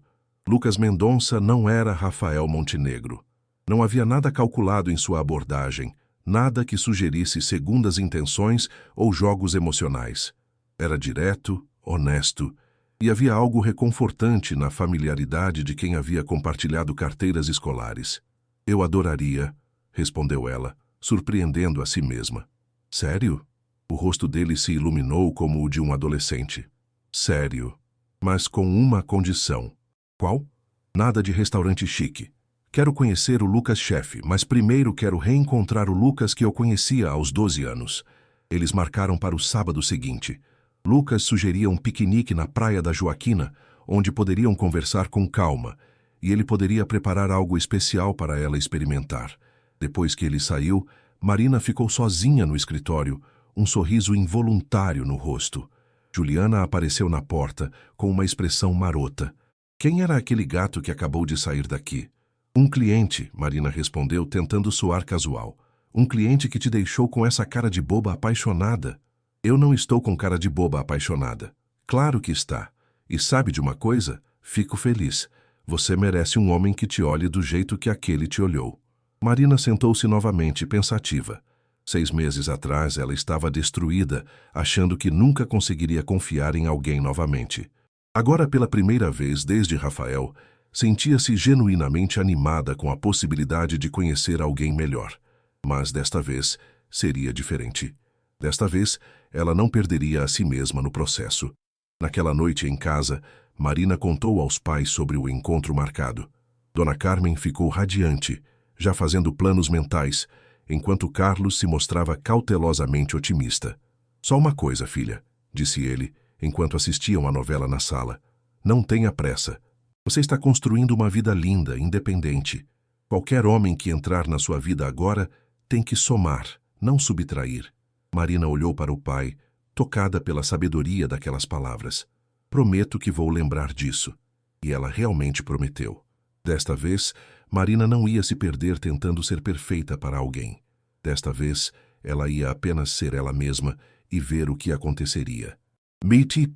Lucas Mendonça não era Rafael Montenegro. Não havia nada calculado em sua abordagem, nada que sugerisse segundas intenções ou jogos emocionais. Era direto, honesto, e havia algo reconfortante na familiaridade de quem havia compartilhado carteiras escolares. Eu adoraria, respondeu ela, surpreendendo a si mesma. Sério? O rosto dele se iluminou como o de um adolescente. Sério. mas com uma condição. Qual? Nada de restaurante chique. Quero conhecer o Lucas chefe, mas primeiro quero reencontrar o Lucas que eu conhecia aos 12 anos. Eles marcaram para o sábado seguinte. Lucas sugeria um piquenique na praia da Joaquina, onde poderiam conversar com calma, e ele poderia preparar algo especial para ela experimentar. Depois que ele saiu, Marina ficou sozinha no escritório, um sorriso involuntário no rosto. Juliana apareceu na porta, com uma expressão marota. Quem era aquele gato que acabou de sair daqui? Um cliente, Marina respondeu, tentando soar casual. Um cliente que te deixou com essa cara de boba apaixonada. Eu não estou com cara de boba apaixonada. Claro que está. E sabe de uma coisa? Fico feliz. Você merece um homem que te olhe do jeito que aquele te olhou. Marina sentou-se novamente, pensativa. 6 meses atrás ela estava destruída, achando que nunca conseguiria confiar em alguém novamente. Agora, pela primeira vez desde Rafael, sentia-se genuinamente animada com a possibilidade de conhecer alguém melhor. Mas desta vez seria diferente. Desta vez, ela não perderia a si mesma no processo. Naquela noite em casa, Marina contou aos pais sobre o encontro marcado. Dona Carmen ficou radiante, já fazendo planos mentais, enquanto Carlos se mostrava cautelosamente otimista. Só uma coisa, filha, disse ele, enquanto assistiam a novela na sala. Não tenha pressa. Você está construindo uma vida linda, independente. Qualquer homem que entrar na sua vida agora tem que somar, não subtrair. Marina olhou para o pai, tocada pela sabedoria daquelas palavras. Prometo que vou lembrar disso. E ela realmente prometeu. Desta vez, Marina não ia se perder tentando ser perfeita para alguém. Desta vez, ela ia apenas ser ela mesma e ver o que aconteceria. Miti,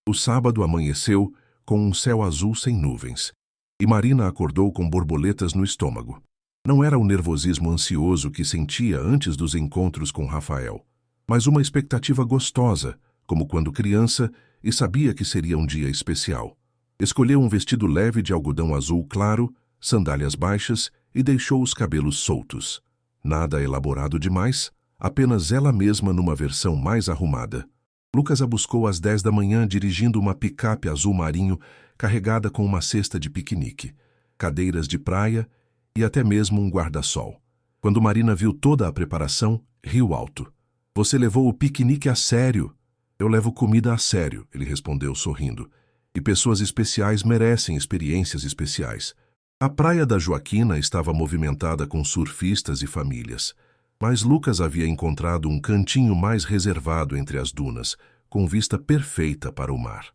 o sábado amanheceu com um céu azul sem nuvens, e Marina acordou com borboletas no estômago. Não era o nervosismo ansioso que sentia antes dos encontros com Rafael, mas uma expectativa gostosa, como quando criança, e sabia que seria um dia especial. Escolheu um vestido leve de algodão azul claro, sandálias baixas e deixou os cabelos soltos. Nada elaborado demais, apenas ela mesma numa versão mais arrumada. Lucas a buscou às 10 da manhã dirigindo uma picape azul marinho carregada com uma cesta de piquenique, cadeiras de praia e até mesmo um guarda-sol. Quando Marina viu toda a preparação, riu alto. Você levou o piquenique a sério. Eu levo comida a sério, ele respondeu sorrindo. E pessoas especiais merecem experiências especiais. A praia da Joaquina estava movimentada com surfistas e famílias. Mas Lucas havia encontrado um cantinho mais reservado entre as dunas, com vista perfeita para o mar.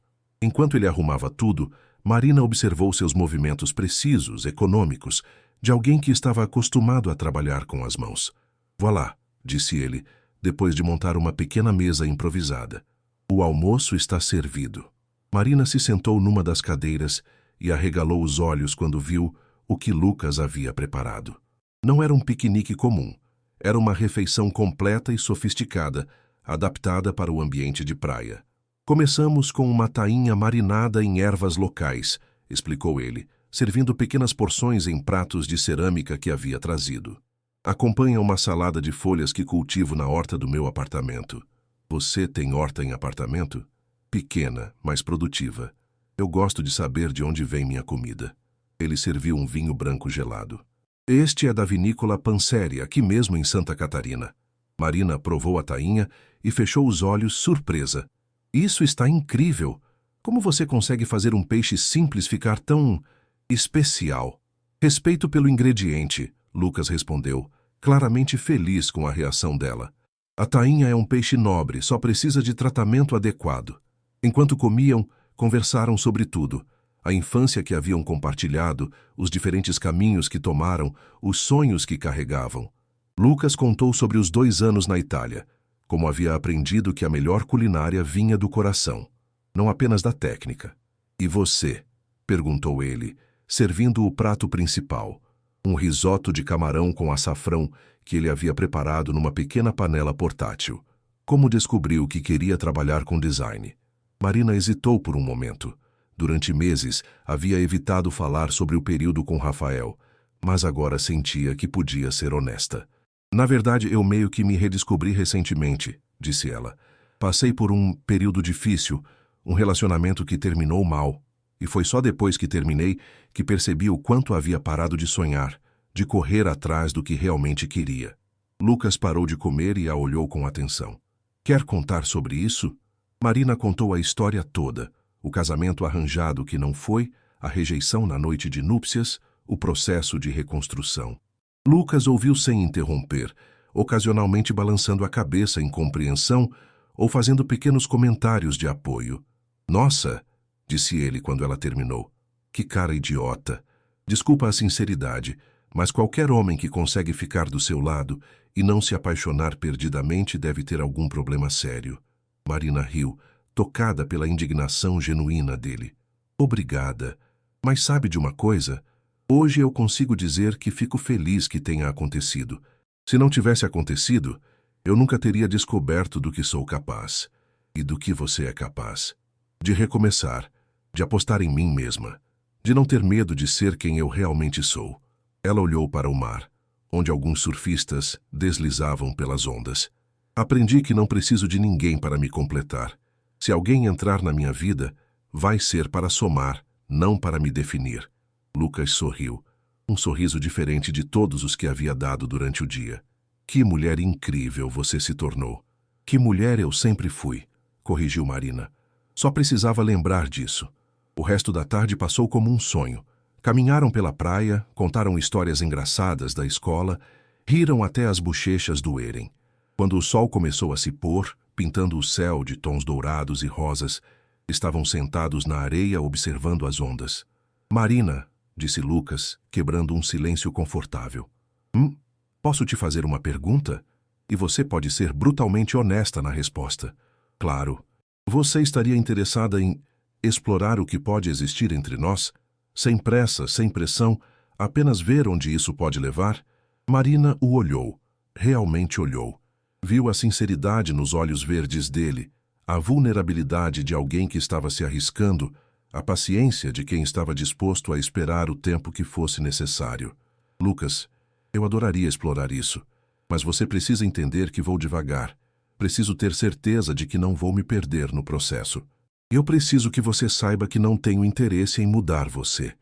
Enquanto ele arrumava tudo, Marina observou seus movimentos precisos, econômicos, de alguém que estava acostumado a trabalhar com as mãos. Voilá, disse ele, depois de montar uma pequena mesa improvisada. O almoço está servido. Marina se sentou numa das cadeiras e arregalou os olhos quando viu o que Lucas havia preparado. Não era um piquenique comum. Era uma refeição completa e sofisticada, adaptada para o ambiente de praia. Começamos com uma tainha marinada em ervas locais, explicou ele, servindo pequenas porções em pratos de cerâmica que havia trazido. Acompanha uma salada de folhas que cultivo na horta do meu apartamento. Você tem horta em apartamento? Pequena, mas produtiva. Eu gosto de saber de onde vem minha comida. Ele serviu um vinho branco gelado. Este é da vinícola Panseri, aqui mesmo em Santa Catarina. Marina provou a tainha e fechou os olhos, surpresa. Isso está incrível! Como você consegue fazer um peixe simples ficar tão especial? Respeito pelo ingrediente, Lucas respondeu, claramente feliz com a reação dela. A tainha é um peixe nobre, só precisa de tratamento adequado. Enquanto comiam, conversaram sobre tudo. A infância que haviam compartilhado, os diferentes caminhos que tomaram, os sonhos que carregavam. Lucas contou sobre os 2 anos na Itália, como havia aprendido que a melhor culinária vinha do coração, não apenas da técnica. E você? Perguntou ele, servindo o prato principal, um risoto de camarão com açafrão que ele havia preparado numa pequena panela portátil. Como descobriu que queria trabalhar com design? Marina hesitou por um momento. Durante meses, havia evitado falar sobre o período com Rafael, mas agora sentia que podia ser honesta. Na verdade, eu meio que me redescobri recentemente, disse ela. Passei por um período difícil, Um relacionamento que terminou mal. E foi só depois que terminei que percebi o quanto havia parado de sonhar, de correr atrás do que realmente queria. Lucas parou de comer e a olhou com atenção. Quer contar sobre isso? Marina contou a história toda. O casamento arranjado que não foi, a rejeição na noite de núpcias, o processo de reconstrução. Lucas ouviu sem interromper, ocasionalmente balançando a cabeça em compreensão ou fazendo pequenos comentários de apoio. Nossa, disse ele quando ela terminou. Que cara idiota. Desculpa a sinceridade, mas qualquer homem que consegue ficar do seu lado e não se apaixonar perdidamente deve ter algum problema sério. Marina riu, tocada pela indignação genuína dele. Obrigada. Mas sabe de uma coisa? Hoje eu consigo dizer que fico feliz que tenha acontecido. Se não tivesse acontecido, eu nunca teria descoberto do que sou capaz. E do que você é capaz. De recomeçar, de apostar em mim mesma, de não ter medo de ser quem eu realmente sou. Ela olhou para o mar, onde alguns surfistas deslizavam pelas ondas. Aprendi que não preciso de ninguém para me completar. Se alguém entrar na minha vida, vai ser para somar, não para me definir. Lucas sorriu, um sorriso diferente de todos os que havia dado durante o dia. Que mulher incrível você se tornou. Que mulher eu sempre fui, corrigiu Marina. Só precisava lembrar disso. O resto da tarde passou como um sonho. Caminharam pela praia, contaram histórias engraçadas da escola, riram até as bochechas doerem. Quando o sol começou a se pôr, pintando o céu de tons dourados e rosas, estavam sentados na areia observando as ondas. Marina, disse Lucas, quebrando um silêncio confortável. Posso te fazer uma pergunta? E você pode ser brutalmente honesta na resposta. Claro. Você estaria interessada em explorar o que pode existir entre nós? Sem pressa, sem pressão, apenas ver onde isso pode levar? Marina o olhou, realmente olhou. Viu a sinceridade nos olhos verdes dele, a vulnerabilidade de alguém que estava se arriscando, a paciência de quem estava disposto a esperar o tempo que fosse necessário. Lucas, eu adoraria explorar isso, mas você precisa entender que vou devagar. Preciso ter certeza de que não vou me perder no processo. Eu preciso que você saiba que não tenho interesse em mudar você.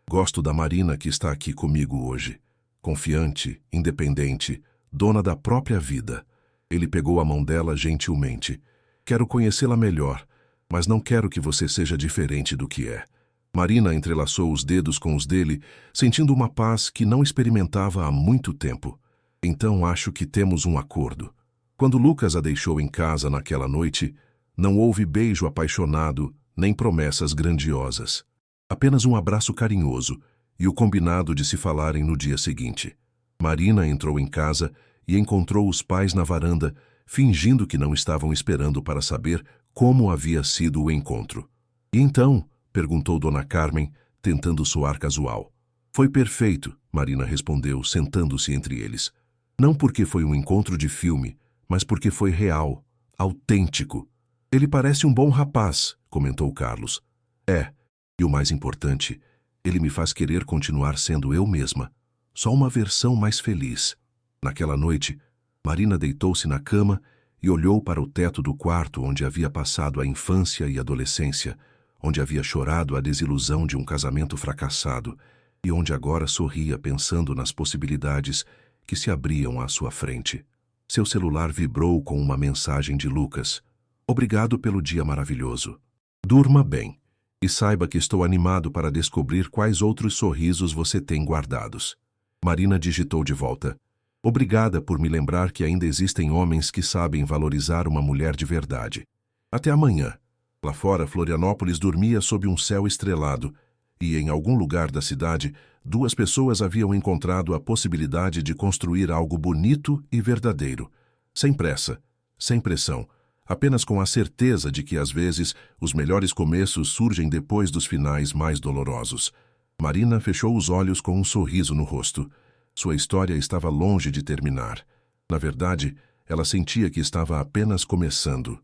Gosto da Marina que está aqui comigo hoje. Confiante, independente, dona da própria vida. Ele pegou a mão dela gentilmente. Quero conhecê-la melhor, mas não quero que você seja diferente do que é. Marina entrelaçou os dedos com os dele, sentindo uma paz que não experimentava há muito tempo. Então acho que temos um acordo. Quando Lucas a deixou em casa naquela noite, não houve beijo apaixonado, nem promessas grandiosas. Apenas um abraço carinhoso e o combinado de se falarem no dia seguinte. Marina entrou em casa e encontrou os pais na varanda, fingindo que não estavam esperando para saber como havia sido o encontro. E então? Perguntou Dona Carmen, tentando soar casual. Foi perfeito, Marina respondeu, sentando-se entre eles. Não porque foi um encontro de filme, mas porque foi real, autêntico. Ele parece um bom rapaz, comentou Carlos. É, e o mais importante, ele me faz querer continuar sendo eu mesma, só uma versão mais feliz. Naquela noite, Marina deitou-se na cama e olhou para o teto do quarto onde havia passado a infância e adolescência, onde havia chorado a desilusão de um casamento fracassado e onde agora sorria pensando nas possibilidades que se abriam à sua frente. Seu celular vibrou com uma mensagem de Lucas. Obrigado pelo dia maravilhoso. Durma bem e saiba que estou animado para descobrir quais outros sorrisos você tem guardados. Marina digitou de volta. Obrigada por me lembrar que ainda existem homens que sabem valorizar uma mulher de verdade. Até amanhã. Lá fora, Florianópolis dormia sob um céu estrelado e, em algum lugar da cidade, duas pessoas haviam encontrado a possibilidade de construir algo bonito e verdadeiro, sem pressa, sem pressão, apenas com a certeza de que, às vezes, os melhores começos surgem depois dos finais mais dolorosos. Marina fechou os olhos com um sorriso no rosto. Sua história estava longe de terminar. Na verdade, ela sentia que estava apenas começando.